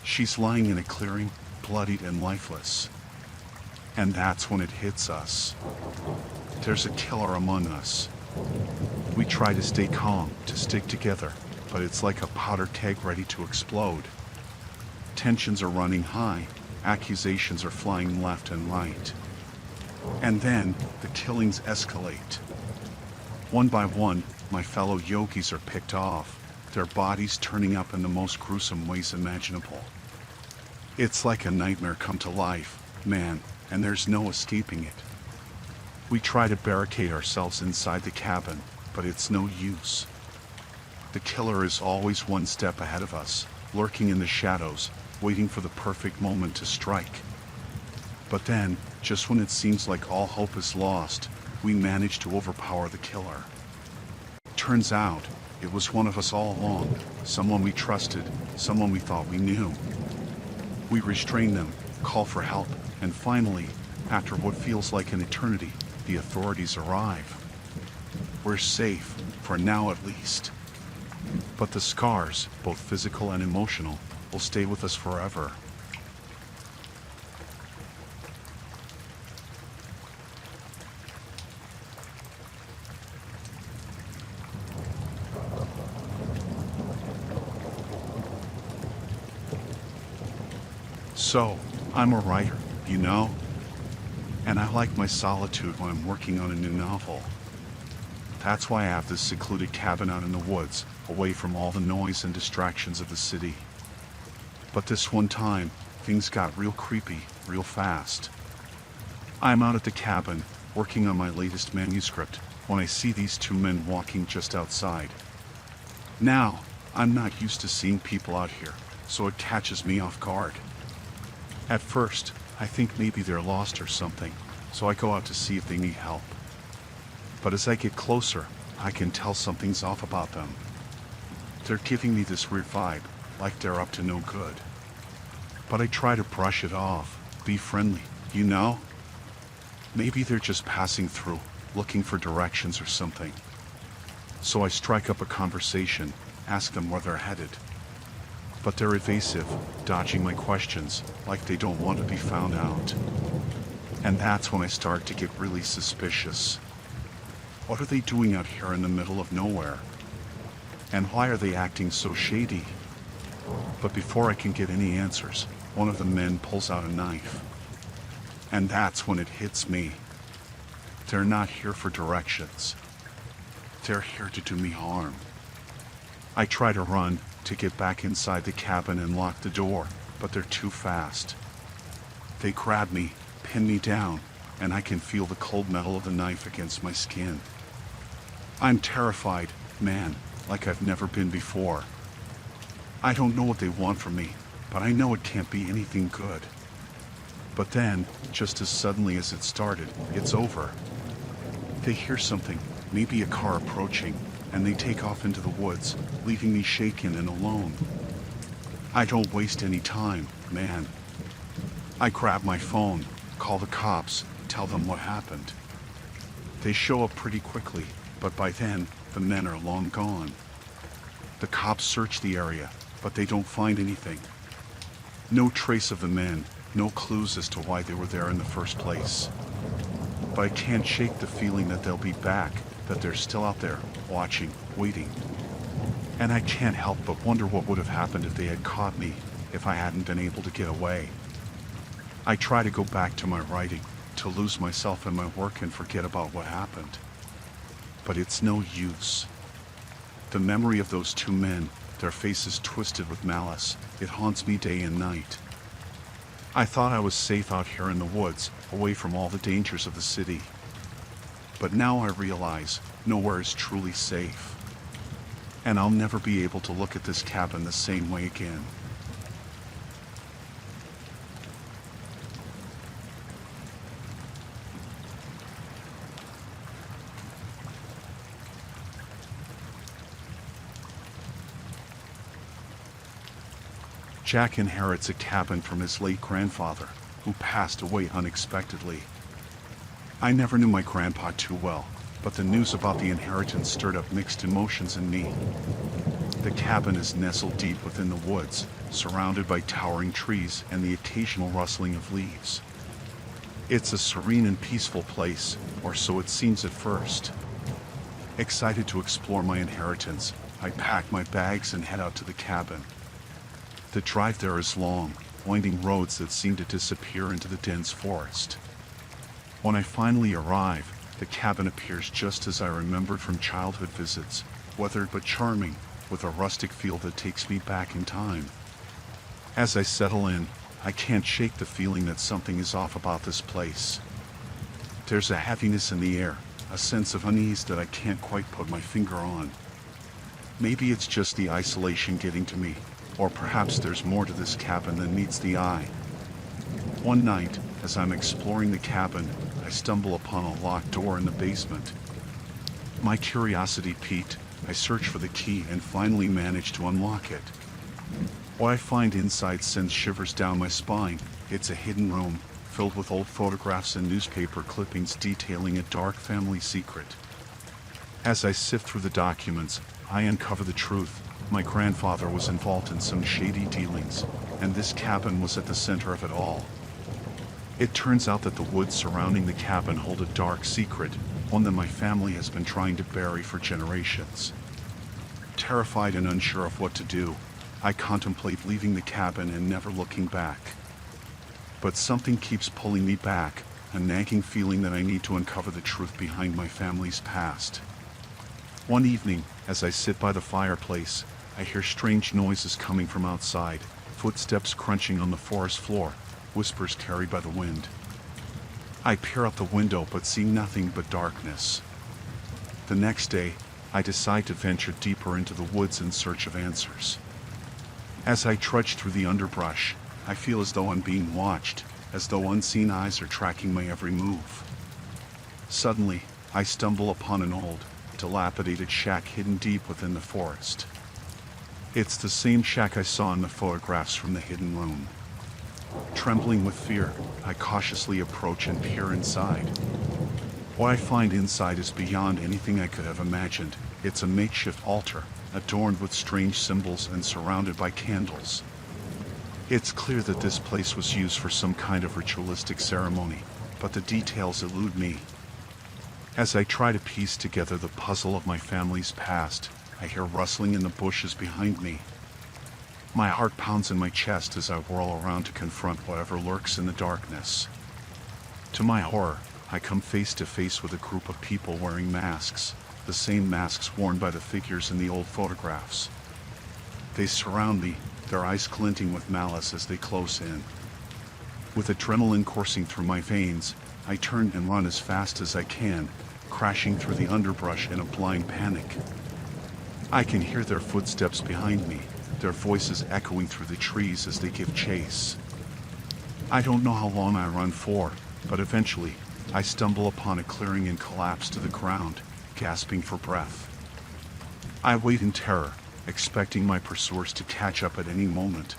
She's lying in a clearing, bloodied and lifeless. And that's when it hits us. There's a killer among us. We try to stay calm, to stick together, but it's like a powder keg ready to explode. Tensions are running high, accusations are flying left and right. And then, the killings escalate. One by one, my fellow yogis are picked off, their bodies turning up in the most gruesome ways imaginable. It's like a nightmare come to life, man, and there's no escaping it. We try to barricade ourselves inside the cabin, but it's no use. The killer is always one step ahead of us, lurking in the shadows, waiting for the perfect moment to strike. But then, just when it seems like all hope is lost, we manage to overpower the killer. Turns out, it was one of us all along, someone we trusted, someone we thought we knew. We restrain them, call for help, and finally, after what feels like an eternity, the authorities arrive. We're safe, for now at least. But the scars, both physical and emotional, will stay with us forever. So, I'm a writer, you know? And I like my solitude when I'm working on a new novel. That's why I have this secluded cabin out in the woods, away from all the noise and distractions of the city. But this one time, things got real creepy, real fast. I'm out at the cabin, working on my latest manuscript, when I see these two men walking just outside. Now, I'm not used to seeing people out here, so it catches me off guard. At first, I think maybe they're lost or something, so I go out to see if they need help. But as I get closer, I can tell something's off about them. They're giving me this weird vibe, like they're up to no good. But I try to brush it off, be friendly, you know? Maybe they're just passing through, looking for directions or something. So I strike up a conversation, ask them where they're headed. But they're evasive, dodging my questions, like they don't want to be found out. And that's when I start to get really suspicious. What are they doing out here in the middle of nowhere? And why are they acting so shady? But before I can get any answers, one of the men pulls out a knife. And that's when it hits me. They're not here for directions. They're here to do me harm. I try to run, to get back inside the cabin and lock the door, but they're too fast. They grab me, pin me down, and I can feel the cold metal of the knife against my skin. I'm terrified, man, like I've never been before. I don't know what they want from me, but I know it can't be anything good. But then, just as suddenly as it started, it's over. They hear something, maybe a car approaching, and they take off into the woods, leaving me shaken and alone. I don't waste any time, man. I grab my phone, call the cops, tell them what happened. They show up pretty quickly, but by then, the men are long gone. The cops search the area, but they don't find anything. No trace of the men, no clues as to why they were there in the first place. But I can't shake the feeling that they'll be back, that they're still out there, watching, waiting. And I can't help but wonder what would have happened if they had caught me, if I hadn't been able to get away. I try to go back to my writing, to lose myself in my work and forget about what happened. But it's no use. The memory of those two men, their faces twisted with malice, it haunts me day and night. I thought I was safe out here in the woods, away from all the dangers of the city. But now I realize nowhere is truly safe. And I'll never be able to look at this cabin the same way again. Jack inherits a cabin from his late grandfather, who passed away unexpectedly. I never knew my grandpa too well, but the news about the inheritance stirred up mixed emotions in me. The cabin is nestled deep within the woods, surrounded by towering trees and the occasional rustling of leaves. It's a serene and peaceful place, or so it seems at first. Excited to explore my inheritance, I pack my bags and head out to the cabin. The drive there is long, winding roads that seem to disappear into the dense forest. When I finally arrive, the cabin appears just as I remembered from childhood visits, weathered but charming, with a rustic feel that takes me back in time. As I settle in, I can't shake the feeling that something is off about this place. There's a heaviness in the air, a sense of unease that I can't quite put my finger on. Maybe it's just the isolation getting to me, or perhaps there's more to this cabin than meets the eye. One night, as I'm exploring the cabin, I stumble upon a locked door in the basement. My curiosity piqued, I search for the key and finally manage to unlock it. What I find inside sends shivers down my spine. It's a hidden room, filled with old photographs and newspaper clippings detailing a dark family secret. As I sift through the documents, I uncover the truth. My grandfather was involved in some shady dealings, and this cabin was at the center of it all. It turns out that the woods surrounding the cabin hold a dark secret, one that my family has been trying to bury for generations. Terrified and unsure of what to do, I contemplate leaving the cabin and never looking back. But something keeps pulling me back, a nagging feeling that I need to uncover the truth behind my family's past. One evening, as I sit by the fireplace, I hear strange noises coming from outside, footsteps crunching on the forest floor, whispers carried by the wind. I peer out the window but see nothing but darkness. The next day, I decide to venture deeper into the woods in search of answers. As I trudge through the underbrush, I feel as though I'm being watched, as though unseen eyes are tracking my every move. Suddenly, I stumble upon an old, dilapidated shack hidden deep within the forest. It's the same shack I saw in the photographs from the hidden room. Trembling with fear, I cautiously approach and peer inside. What I find inside is beyond anything I could have imagined. It's a makeshift altar, adorned with strange symbols and surrounded by candles. It's clear that this place was used for some kind of ritualistic ceremony, but the details elude me. As I try to piece together the puzzle of my family's past, I hear rustling in the bushes behind me. My heart pounds in my chest as I whirl around to confront whatever lurks in the darkness. To my horror, I come face to face with a group of people wearing masks, the same masks worn by the figures in the old photographs. They surround me, their eyes glinting with malice as they close in. With adrenaline coursing through my veins, I turn and run as fast as I can, crashing through the underbrush in a blind panic. I can hear their footsteps behind me, their voices echoing through the trees as they give chase. I don't know how long I run for, but eventually, I stumble upon a clearing and collapse to the ground, gasping for breath. I wait in terror, expecting my pursuers to catch up at any moment.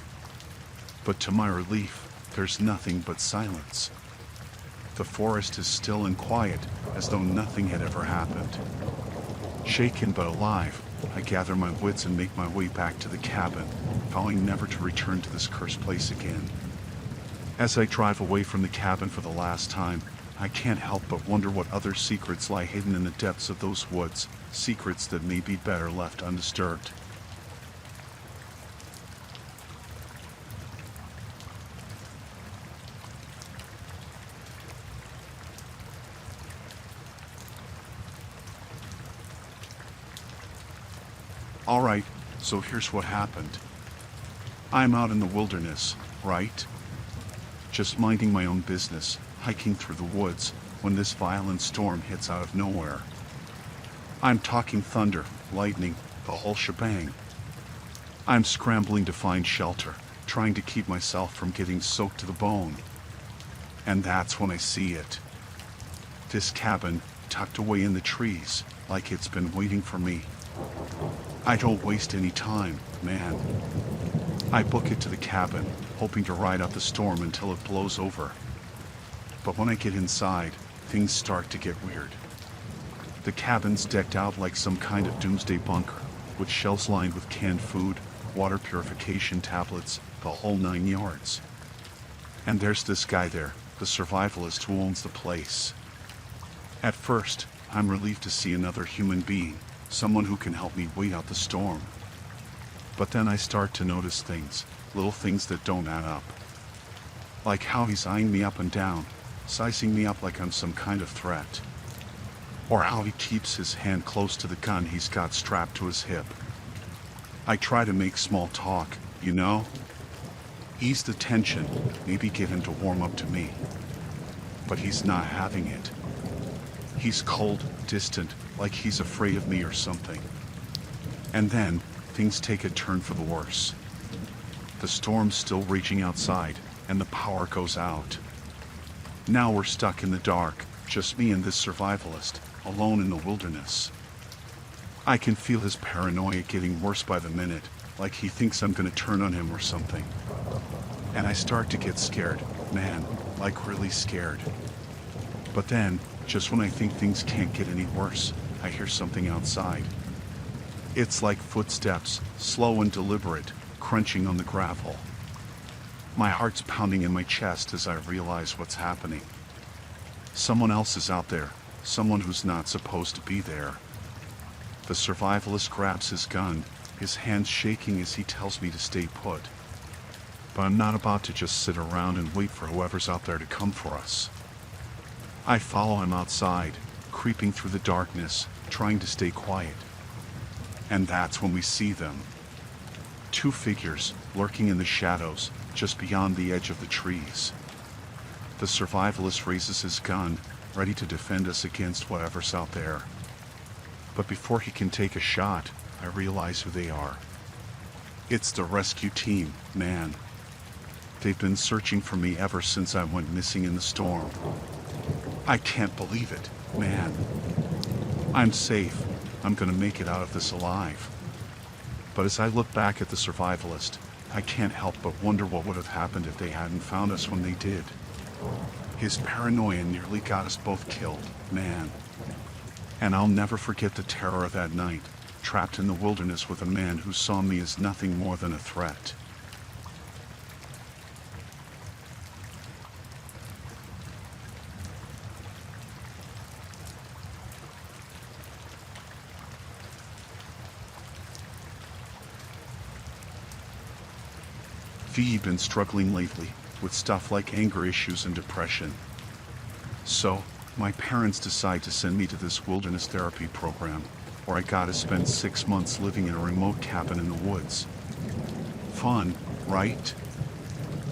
But to my relief, there's nothing but silence. The forest is still and quiet, as though nothing had ever happened. Shaken but alive, I gather my wits and make my way back to the cabin, vowing never to return to this cursed place again. As I drive away from the cabin for the last time, I can't help but wonder what other secrets lie hidden in the depths of those woods, secrets that may be better left undisturbed. Alright, so here's what happened. I'm out in the wilderness, right? Just minding my own business, hiking through the woods, when this violent storm hits out of nowhere. I'm talking thunder, lightning, the whole shebang. I'm scrambling to find shelter, trying to keep myself from getting soaked to the bone. And that's when I see it. This cabin, tucked away in the trees, like it's been waiting for me. I don't waste any time, man. I book it to the cabin, hoping to ride out the storm until it blows over. But when I get inside, things start to get weird. The cabin's decked out like some kind of doomsday bunker, with shelves lined with canned food, water purification tablets, the whole 9 yards. And there's this guy there, the survivalist who owns the place. At first, I'm relieved to see another human being, someone who can help me wait out the storm. But then I start to notice things, little things that don't add up. Like how he's eyeing me up and down, sizing me up like I'm some kind of threat. Or how he keeps his hand close to the gun he's got strapped to his hip. I try to make small talk, you know? Ease the tension, maybe get him to warm up to me. But he's not having it. He's cold, distant, like he's afraid of me or something. And then, things take a turn for the worse. The storm's still raging outside, and the power goes out. Now we're stuck in the dark, just me and this survivalist, alone in the wilderness. I can feel his paranoia getting worse by the minute, like he thinks I'm gonna turn on him or something. And I start to get scared, man, like really scared. But then, just when I think things can't get any worse, I hear something outside. It's like footsteps, slow and deliberate, crunching on the gravel. My heart's pounding in my chest as I realize what's happening. Someone else is out there, someone who's not supposed to be there. The survivalist grabs his gun, his hands shaking as he tells me to stay put. But I'm not about to just sit around and wait for whoever's out there to come for us. I follow him outside, creeping through the darkness, trying to stay quiet. And that's when we see them. Two figures lurking in the shadows, just beyond the edge of the trees. The survivalist raises his gun, ready to defend us against whatever's out there. But before he can take a shot, I realize who they are. It's the rescue team, man. They've been searching for me ever since I went missing in the storm. I can't believe it, man. I'm safe. I'm gonna make it out of this alive. But as I look back at the survivalist, I can't help but wonder what would have happened if they hadn't found us when they did. His paranoia nearly got us both killed, man. And I'll never forget the terror of that night, trapped in the wilderness with a man who saw me as nothing more than a threat. V's been struggling lately with stuff like anger issues and depression. So, my parents decide to send me to this wilderness therapy program, where I gotta spend 6 months living in a remote cabin in the woods. Fun, right?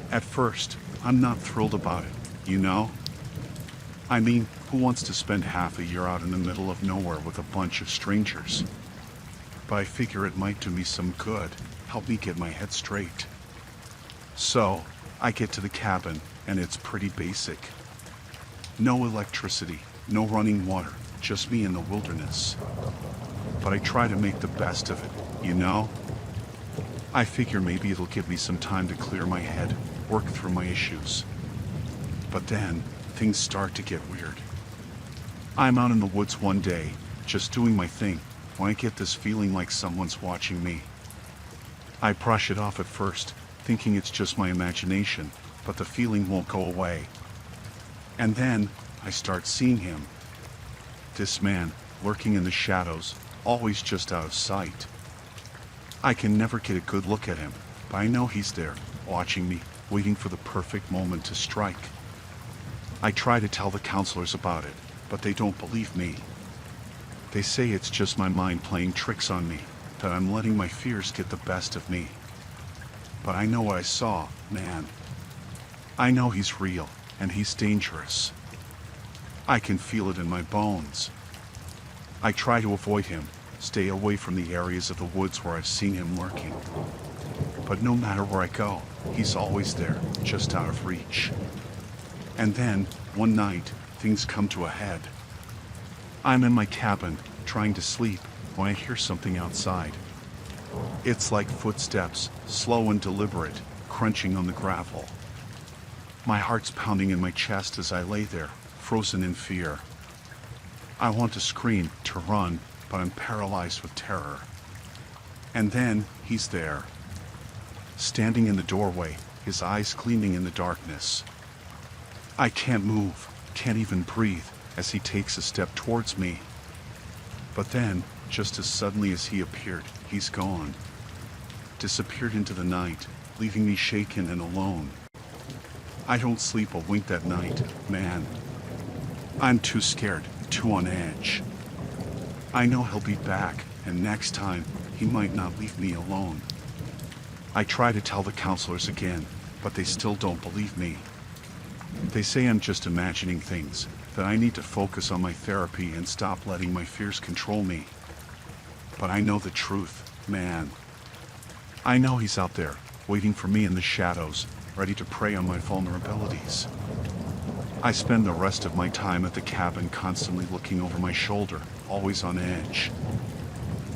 At first, I'm not thrilled about it, you know? I mean, who wants to spend half a year out in the middle of nowhere with a bunch of strangers? But I figure it might do me some good, help me get my head straight. So, I get to the cabin, and it's pretty basic. No electricity, no running water, just me in the wilderness. But I try to make the best of it, you know? I figure maybe it'll give me some time to clear my head, work through my issues. But then, things start to get weird. I'm out in the woods one day, just doing my thing, when I get this feeling like someone's watching me. I brush it off at first, thinking it's just my imagination, but the feeling won't go away. And then, I start seeing him. This man, lurking in the shadows, always just out of sight. I can never get a good look at him, but I know he's there, watching me, waiting for the perfect moment to strike. I try to tell the counselors about it, but they don't believe me. They say it's just my mind playing tricks on me, that I'm letting my fears get the best of me. But I know what I saw, man. I know he's real, and he's dangerous. I can feel it in my bones. I try to avoid him, stay away from the areas of the woods where I've seen him lurking. But no matter where I go, he's always there, just out of reach. And then, one night, things come to a head. I'm in my cabin, trying to sleep, when I hear something outside. It's like footsteps, slow and deliberate, crunching on the gravel. My heart's pounding in my chest as I lay there, frozen in fear. I want to scream, to run, but I'm paralyzed with terror. And then, he's there. Standing in the doorway, his eyes gleaming in the darkness. I can't move, can't even breathe, as he takes a step towards me. But then, just as suddenly as he appeared, he's gone. Disappeared into the night, leaving me shaken and alone. I don't sleep a wink that night, man. I'm too scared, too on edge. I know he'll be back, and next time, he might not leave me alone. I try to tell the counselors again, but they still don't believe me. They say I'm just imagining things, that I need to focus on my therapy and stop letting my fears control me. But I know the truth, man. I know he's out there, waiting for me in the shadows, ready to prey on my vulnerabilities. I spend the rest of my time at the cabin constantly looking over my shoulder, always on edge.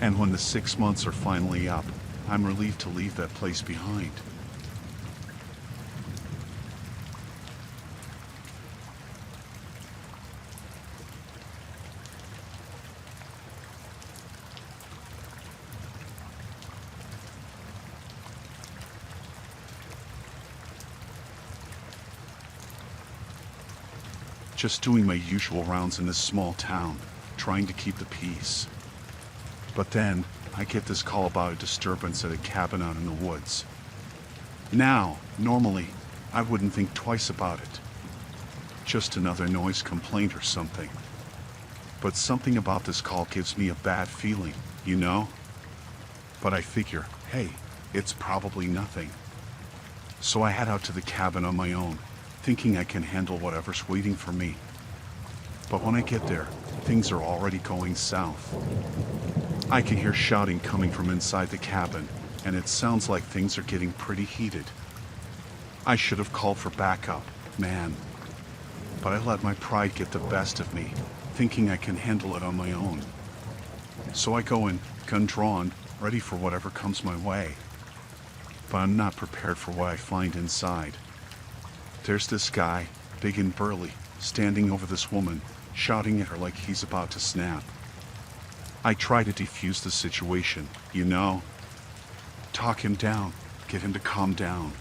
And when the 6 months are finally up, I'm relieved to leave that place behind. Just doing my usual rounds in this small town, trying to keep the peace. But then, I get this call about a disturbance at a cabin out in the woods. Now, normally, I wouldn't think twice about it. Just another noise complaint or something. But something about this call gives me a bad feeling, you know? But I figure, hey, it's probably nothing. So I head out to the cabin on my own, thinking I can handle whatever's waiting for me. But when I get there, things are already going south. I can hear shouting coming from inside the cabin, and it sounds like things are getting pretty heated. I should have called for backup, man. But I let my pride get the best of me, thinking I can handle it on my own. So I go in, gun drawn, ready for whatever comes my way. But I'm not prepared for what I find inside. There's this guy, big and burly, standing over this woman, shouting at her like he's about to snap. I try to defuse the situation, you know? Talk him down, get him to calm down.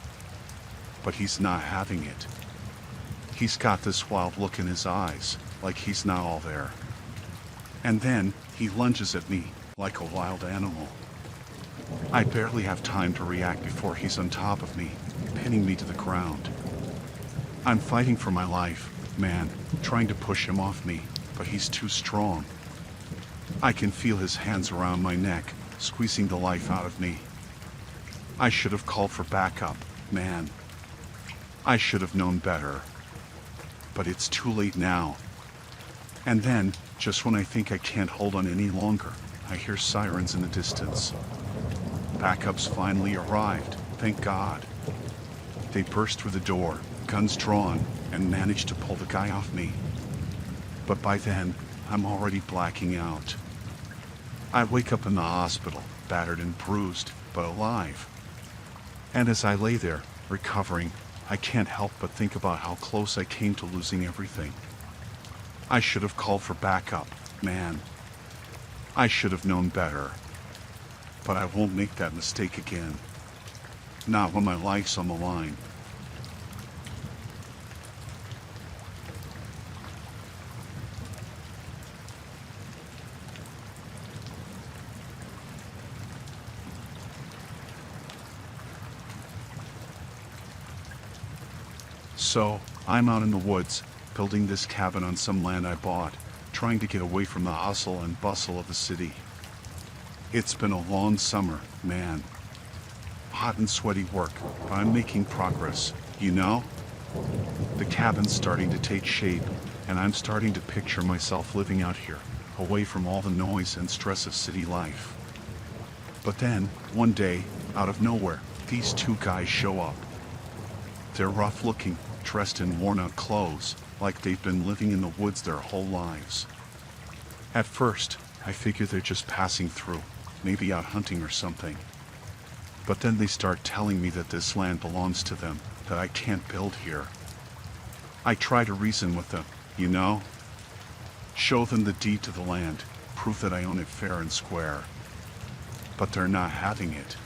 But he's not having it. He's got this wild look in his eyes, like he's not all there. And then, he lunges at me, like a wild animal. I barely have time to react before he's on top of me, pinning me to the ground. I'm fighting for my life, man, trying to push him off me, but he's too strong. I can feel his hands around my neck, squeezing the life out of me. I should have called for backup, man. I should have known better. But it's too late now. And then, just when I think I can't hold on any longer, I hear sirens in the distance. Backup's finally arrived, thank God. They burst through the door, guns drawn, and managed to pull the guy off me. But by then, I'm already blacking out. I wake up in the hospital, battered and bruised, but alive. And as I lay there, recovering, I can't help but think about how close I came to losing everything. I should have called for backup, man. I should have known better. But I won't make that mistake again. Not when my life's on the line. So, I'm out in the woods, building this cabin on some land I bought, trying to get away from the hustle and bustle of the city. It's been a long summer, man. Hot and sweaty work, but I'm making progress, you know? The cabin's starting to take shape, and I'm starting to picture myself living out here, away from all the noise and stress of city life. But then, one day, out of nowhere, these two guys show up. They're rough looking, dressed in worn-out clothes, like they've been living in the woods their whole lives. At first, I figure they're just passing through, maybe out hunting or something. But then they start telling me that this land belongs to them, that I can't build here. I try to reason with them, you know? Show them the deed to the land, prove that I own it fair and square. But they're not having it.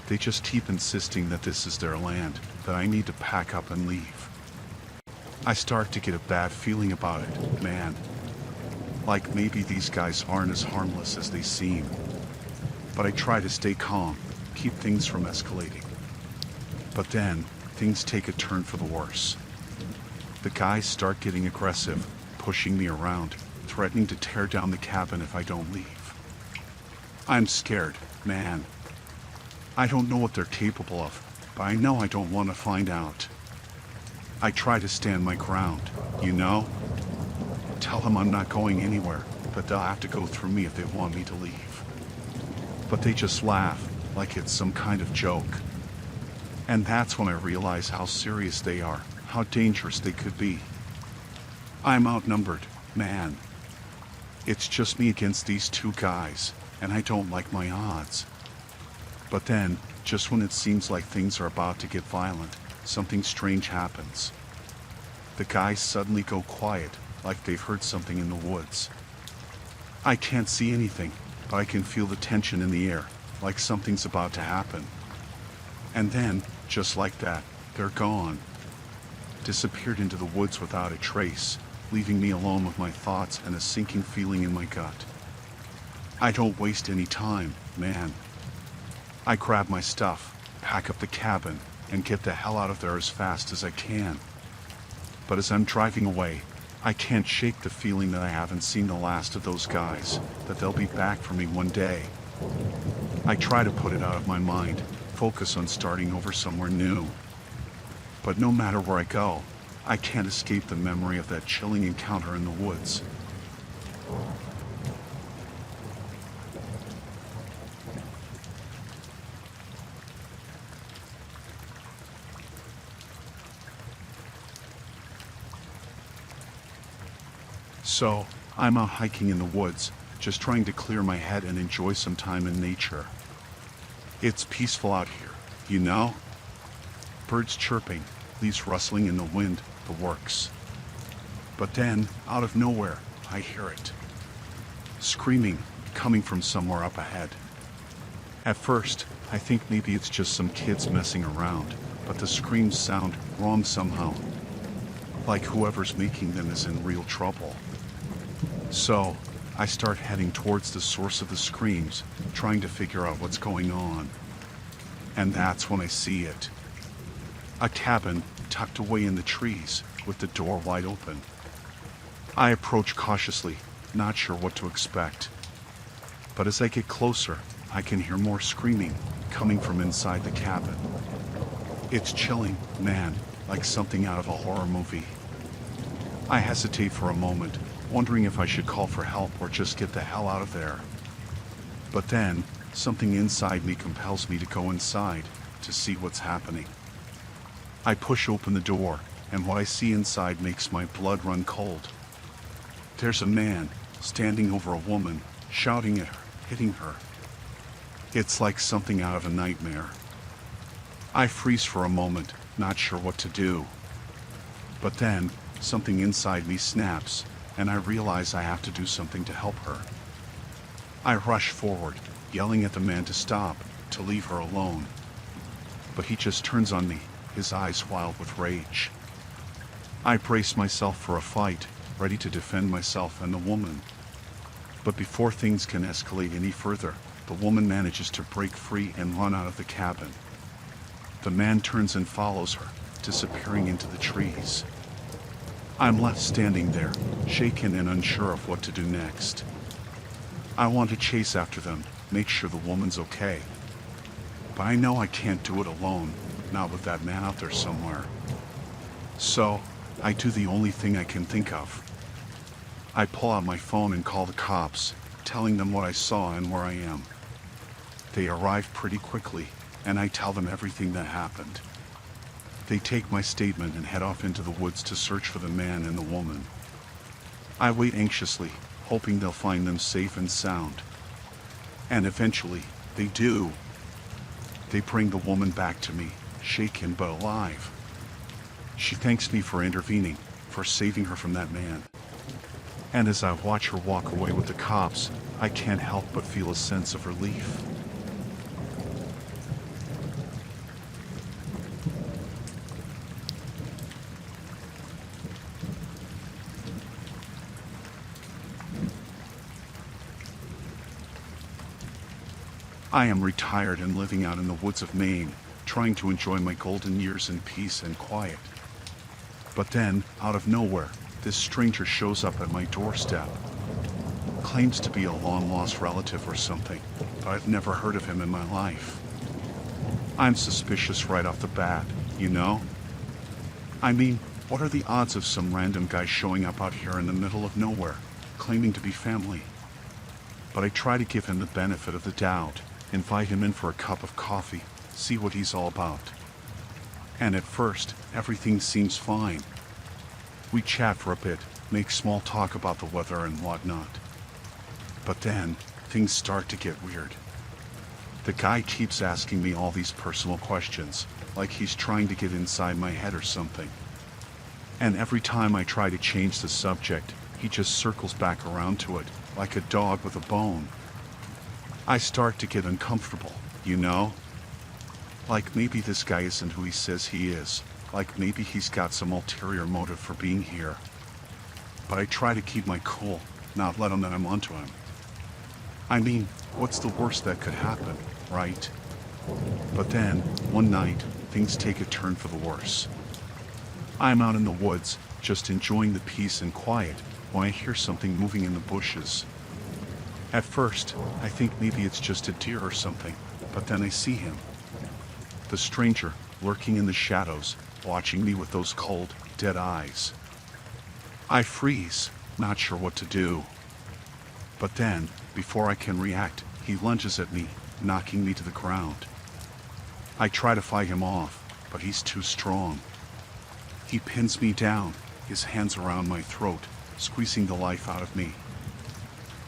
They just keep insisting that this is their land, that I need to pack up and leave. I start to get a bad feeling about it, man. Like maybe these guys aren't as harmless as they seem. But I try to stay calm, keep things from escalating. But then, things take a turn for the worse. The guys start getting aggressive, pushing me around, threatening to tear down the cabin if I don't leave. I'm scared, man. I don't know what they're capable of, but I know I don't want to find out. I try to stand my ground, you know? Tell them I'm not going anywhere, but they'll have to go through me if they want me to leave. But they just laugh, like it's some kind of joke. And that's when I realize how serious they are, how dangerous they could be. I'm outnumbered, man. It's just me against these two guys, and I don't like my odds. But then, just when it seems like things are about to get violent, something strange happens. The guys suddenly go quiet, like they've heard something in the woods. I can't see anything, but I can feel the tension in the air, like something's about to happen. And then, just like that, they're gone. Disappeared into the woods without a trace, leaving me alone with my thoughts and a sinking feeling in my gut. I don't waste any time, man. I grab my stuff, pack up the cabin, and get the hell out of there as fast as I can. But as I'm driving away, I can't shake the feeling that I haven't seen the last of those guys, that they'll be back for me one day. I try to put it out of my mind, focus on starting over somewhere new. But no matter where I go, I can't escape the memory of that chilling encounter in the woods. So, I'm out hiking in the woods, just trying to clear my head and enjoy some time in nature. It's peaceful out here, you know? Birds chirping, leaves rustling in the wind, the works. But then, out of nowhere, I hear it. Screaming, coming from somewhere up ahead. At first, I think maybe it's just some kids messing around, but the screams sound wrong somehow. Like whoever's making them is in real trouble. So, I start heading towards the source of the screams, trying to figure out what's going on. And that's when I see it. A cabin tucked away in the trees, with the door wide open. I approach cautiously, not sure what to expect. But as I get closer, I can hear more screaming, coming from inside the cabin. It's chilling, man, like something out of a horror movie. I hesitate for a moment, wondering if I should call for help or just get the hell out of there. But then, something inside me compels me to go inside, to see what's happening. I push open the door, and what I see inside makes my blood run cold. There's a man, standing over a woman, shouting at her, hitting her. It's like something out of a nightmare. I freeze for a moment, not sure what to do. But then, something inside me snaps, and I realize I have to do something to help her. I rush forward, yelling at the man to stop, to leave her alone. But he just turns on me, his eyes wild with rage. I brace myself for a fight, ready to defend myself and the woman. But before things can escalate any further, the woman manages to break free and run out of the cabin. The man turns and follows her, disappearing into the trees. I'm left standing there, shaken and unsure of what to do next. I want to chase after them, make sure the woman's okay. But I know I can't do it alone, not with that man out there somewhere. So, I do the only thing I can think of. I pull out my phone and call the cops, telling them what I saw and where I am. They arrive pretty quickly, and I tell them everything that happened. They take my statement and head off into the woods to search for the man and the woman. I wait anxiously, hoping they'll find them safe and sound. And eventually, they do. They bring the woman back to me, shaken but alive. She thanks me for intervening, for saving her from that man. And as I watch her walk away with the cops, I can't help but feel a sense of relief. I am retired and living out in the woods of Maine, trying to enjoy my golden years in peace and quiet. But then, out of nowhere, this stranger shows up at my doorstep. Claims to be a long-lost relative or something, but I've never heard of him in my life. I'm suspicious right off the bat, you know? I mean, what are the odds of some random guy showing up out here in the middle of nowhere, claiming to be family? But I try to give him the benefit of the doubt, invite him in for a cup of coffee, see what he's all about. And at first, everything seems fine. We chat for a bit, make small talk about the weather and whatnot. But then, things start to get weird. The guy keeps asking me all these personal questions, like he's trying to get inside my head or something. And every time I try to change the subject, he just circles back around to it, like a dog with a bone. I start to get uncomfortable, you know? Like maybe this guy isn't who he says he is, like maybe he's got some ulterior motive for being here. But I try to keep my cool, not let him that I'm onto him. I mean, what's the worst that could happen, right? But then, one night, things take a turn for the worse. I'm out in the woods, just enjoying the peace and quiet, when I hear something moving in the bushes. At first, I think maybe it's just a deer or something, but then I see him. The stranger, lurking in the shadows, watching me with those cold, dead eyes. I freeze, not sure what to do. But then, before I can react, he lunges at me, knocking me to the ground. I try to fight him off, but he's too strong. He pins me down, his hands around my throat, squeezing the life out of me.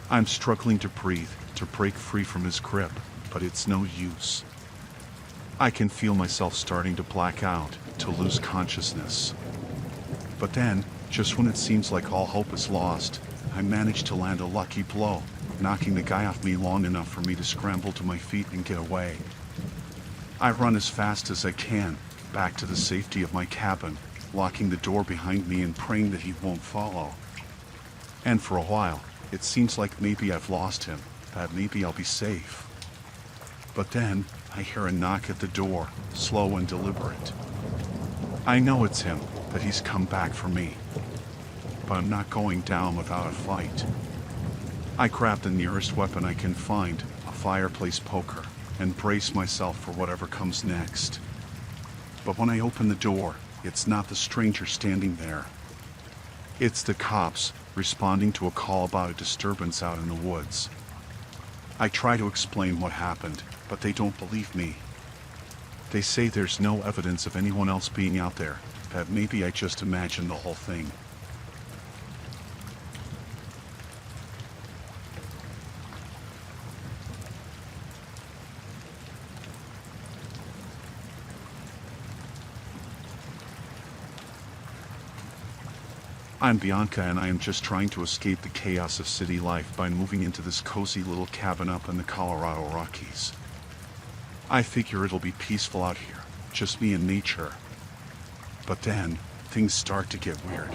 I'm struggling to breathe, to break free from his grip, but it's no use. I can feel myself starting to black out, to lose consciousness. But then, just when it seems like all hope is lost, I manage to land a lucky blow, knocking the guy off me long enough for me to scramble to my feet and get away. I run as fast as I can, back to the safety of my cabin, locking the door behind me and praying that he won't follow. And for a while, it seems like maybe I've lost him, that maybe I'll be safe. But then, I hear a knock at the door, slow and deliberate. I know it's him, that he's come back for me. But I'm not going down without a fight. I grab the nearest weapon I can find, a fireplace poker, and brace myself for whatever comes next. But when I open the door, it's not the stranger standing there. It's the cops, responding to a call about a disturbance out in the woods. I try to explain what happened, but they don't believe me. They say there's no evidence of anyone else being out there, that maybe I just imagined the whole thing. I'm Bianca and I am just trying to escape the chaos of city life by moving into this cozy little cabin up in the Colorado Rockies. I figure it'll be peaceful out here, just me and nature. But then, things start to get weird.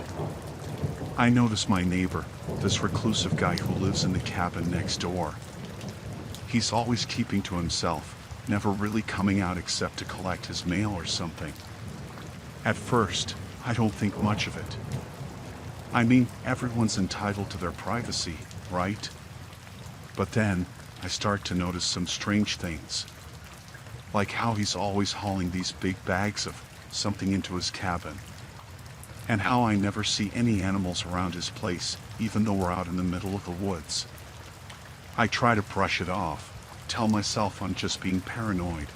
I notice my neighbor, this reclusive guy who lives in the cabin next door. He's always keeping to himself, never really coming out except to collect his mail or something. At first, I don't think much of it. I mean, everyone's entitled to their privacy, right? But then, I start to notice some strange things. Like how he's always hauling these big bags of something into his cabin. And how I never see any animals around his place, even though we're out in the middle of the woods. I try to brush it off, tell myself I'm just being paranoid.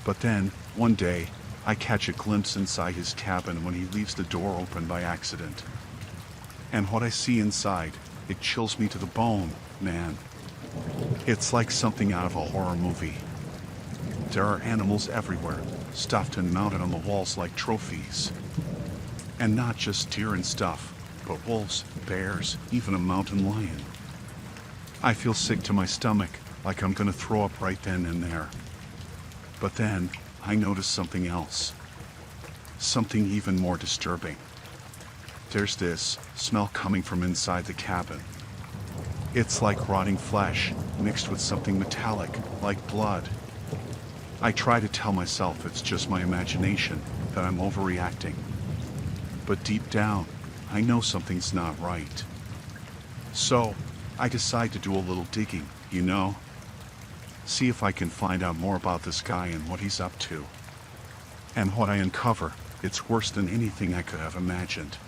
But then, one day, I catch a glimpse inside his cabin when he leaves the door open by accident. And what I see inside, it chills me to the bone, man. It's like something out of a horror movie. There are animals everywhere, stuffed and mounted on the walls like trophies. And not just deer and stuff, but wolves, bears, even a mountain lion. I feel sick to my stomach, like I'm gonna throw up right then and there. But then, I notice something else. Something even more disturbing. There's this smell coming from inside the cabin. It's like rotting flesh, mixed with something metallic, like blood. I try to tell myself it's just my imagination, that I'm overreacting. But deep down, I know something's not right. So, I decide to do a little digging, you know? See if I can find out more about this guy and what he's up to. And what I uncover, it's worse than anything I could have imagined.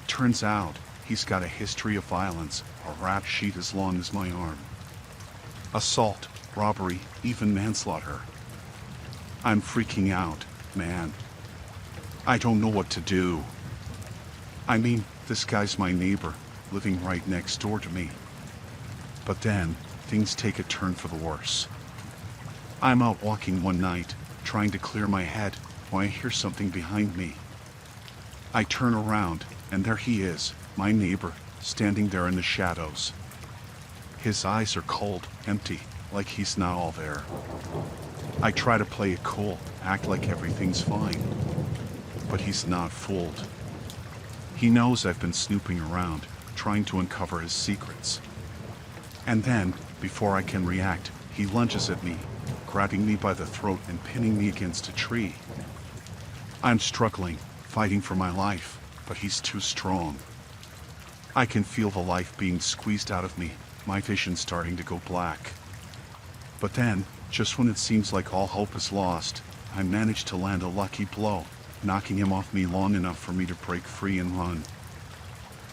Turns out, he's got a history of violence, a rap sheet as long as my arm. Assault, robbery, even manslaughter. I'm freaking out, man. I don't know what to do. I mean, this guy's my neighbor, living right next door to me. But then, things take a turn for the worse. I'm out walking one night, trying to clear my head, when I hear something behind me. I turn around, and there he is, my neighbor, standing there in the shadows. His eyes are cold, empty, like he's not all there. I try to play it cool, act like everything's fine. But he's not fooled. He knows I've been snooping around, trying to uncover his secrets. And then, before I can react, he lunges at me, grabbing me by the throat and pinning me against a tree. I'm struggling, fighting for my life, but he's too strong. I can feel the life being squeezed out of me, my vision starting to go black. But then, just when it seems like all hope is lost, I manage to land a lucky blow, knocking him off me long enough for me to break free and run.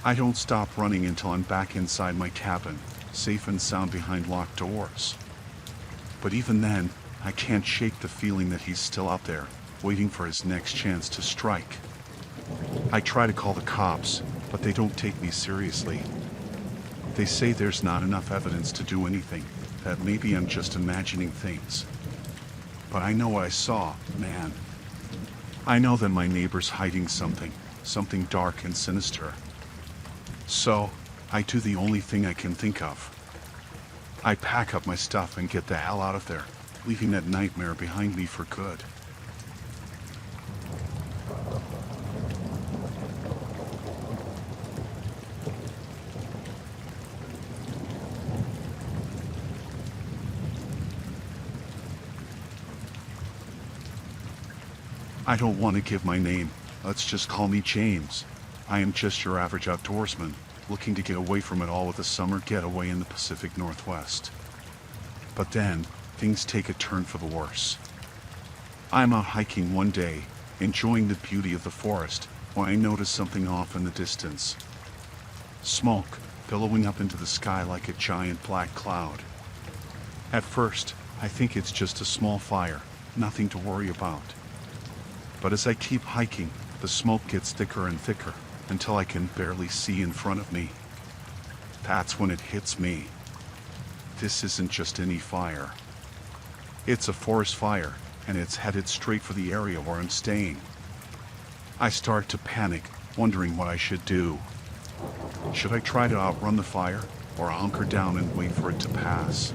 I don't stop running until I'm back inside my cabin, safe and sound behind locked doors. But even then, I can't shake the feeling that he's still out there, waiting for his next chance to strike. I try to call the cops, but they don't take me seriously. They say there's not enough evidence to do anything, that maybe I'm just imagining things. But I know what I saw, man. I know that my neighbor's hiding something dark and sinister. So, I do the only thing I can think of. I pack up my stuff and get the hell out of there, leaving that nightmare behind me for good. I don't want to give my name. Let's just call me James. I am just your average outdoorsman, looking to get away from it all with a summer getaway in the Pacific Northwest. But then, things take a turn for the worse. I'm out hiking one day, enjoying the beauty of the forest, when I notice something off in the distance. Smoke, billowing up into the sky like a giant black cloud. At first, I think it's just a small fire, nothing to worry about. But as I keep hiking, the smoke gets thicker and thicker, until I can barely see in front of me. That's when it hits me. This isn't just any fire. It's a forest fire, and it's headed straight for the area where I'm staying. I start to panic, wondering what I should do. Should I try to outrun the fire, or hunker down and wait for it to pass?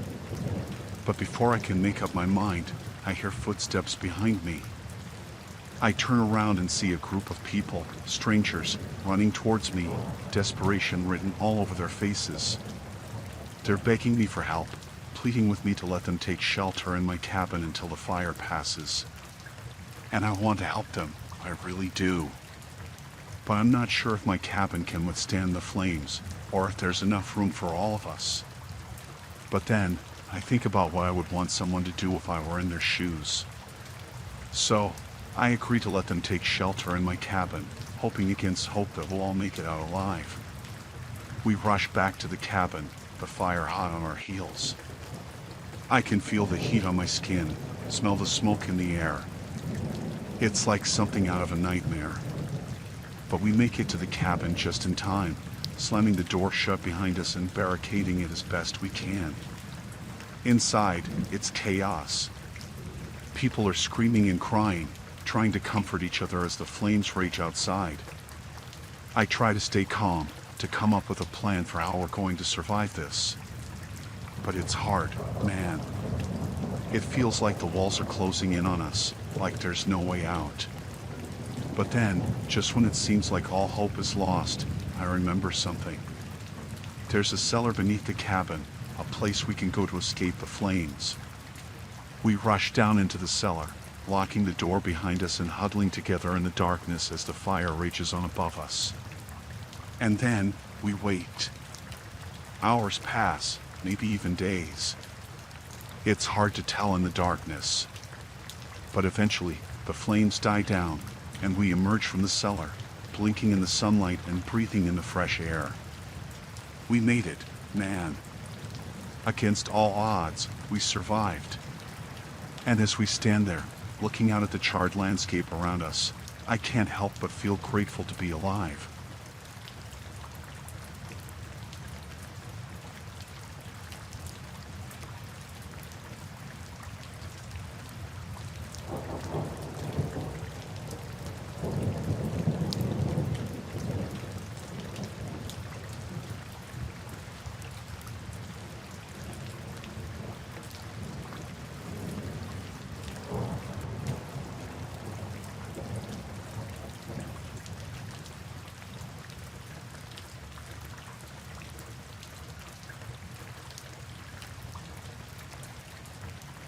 But before I can make up my mind, I hear footsteps behind me. I turn around and see a group of people, strangers, running towards me, desperation written all over their faces. They're begging me for help, pleading with me to let them take shelter in my cabin until the fire passes. And I want to help them, I really do. But I'm not sure if my cabin can withstand the flames, or if there's enough room for all of us. But then, I think about what I would want someone to do if I were in their shoes. So, I agree to let them take shelter in my cabin, hoping against hope that we'll all make it out alive. We rush back to the cabin, the fire hot on our heels. I can feel the heat on my skin, smell the smoke in the air. It's like something out of a nightmare. But we make it to the cabin just in time, slamming the door shut behind us and barricading it as best we can. Inside, it's chaos. People are screaming and crying, trying to comfort each other as the flames rage outside. I try to stay calm, to come up with a plan for how we're going to survive this. But it's hard, man. It feels like the walls are closing in on us, like there's no way out. But then, just when it seems like all hope is lost, I remember something. There's a cellar beneath the cabin, a place we can go to escape the flames. We rush down into the cellar, locking the door behind us and huddling together in the darkness as the fire rages on above us. And then, we wait. Hours pass, maybe even days. It's hard to tell in the darkness. But eventually, the flames die down, and we emerge from the cellar, blinking in the sunlight and breathing in the fresh air. We made it, man. Against all odds, we survived. And as we stand there, looking out at the charred landscape around us, I can't help but feel grateful to be alive.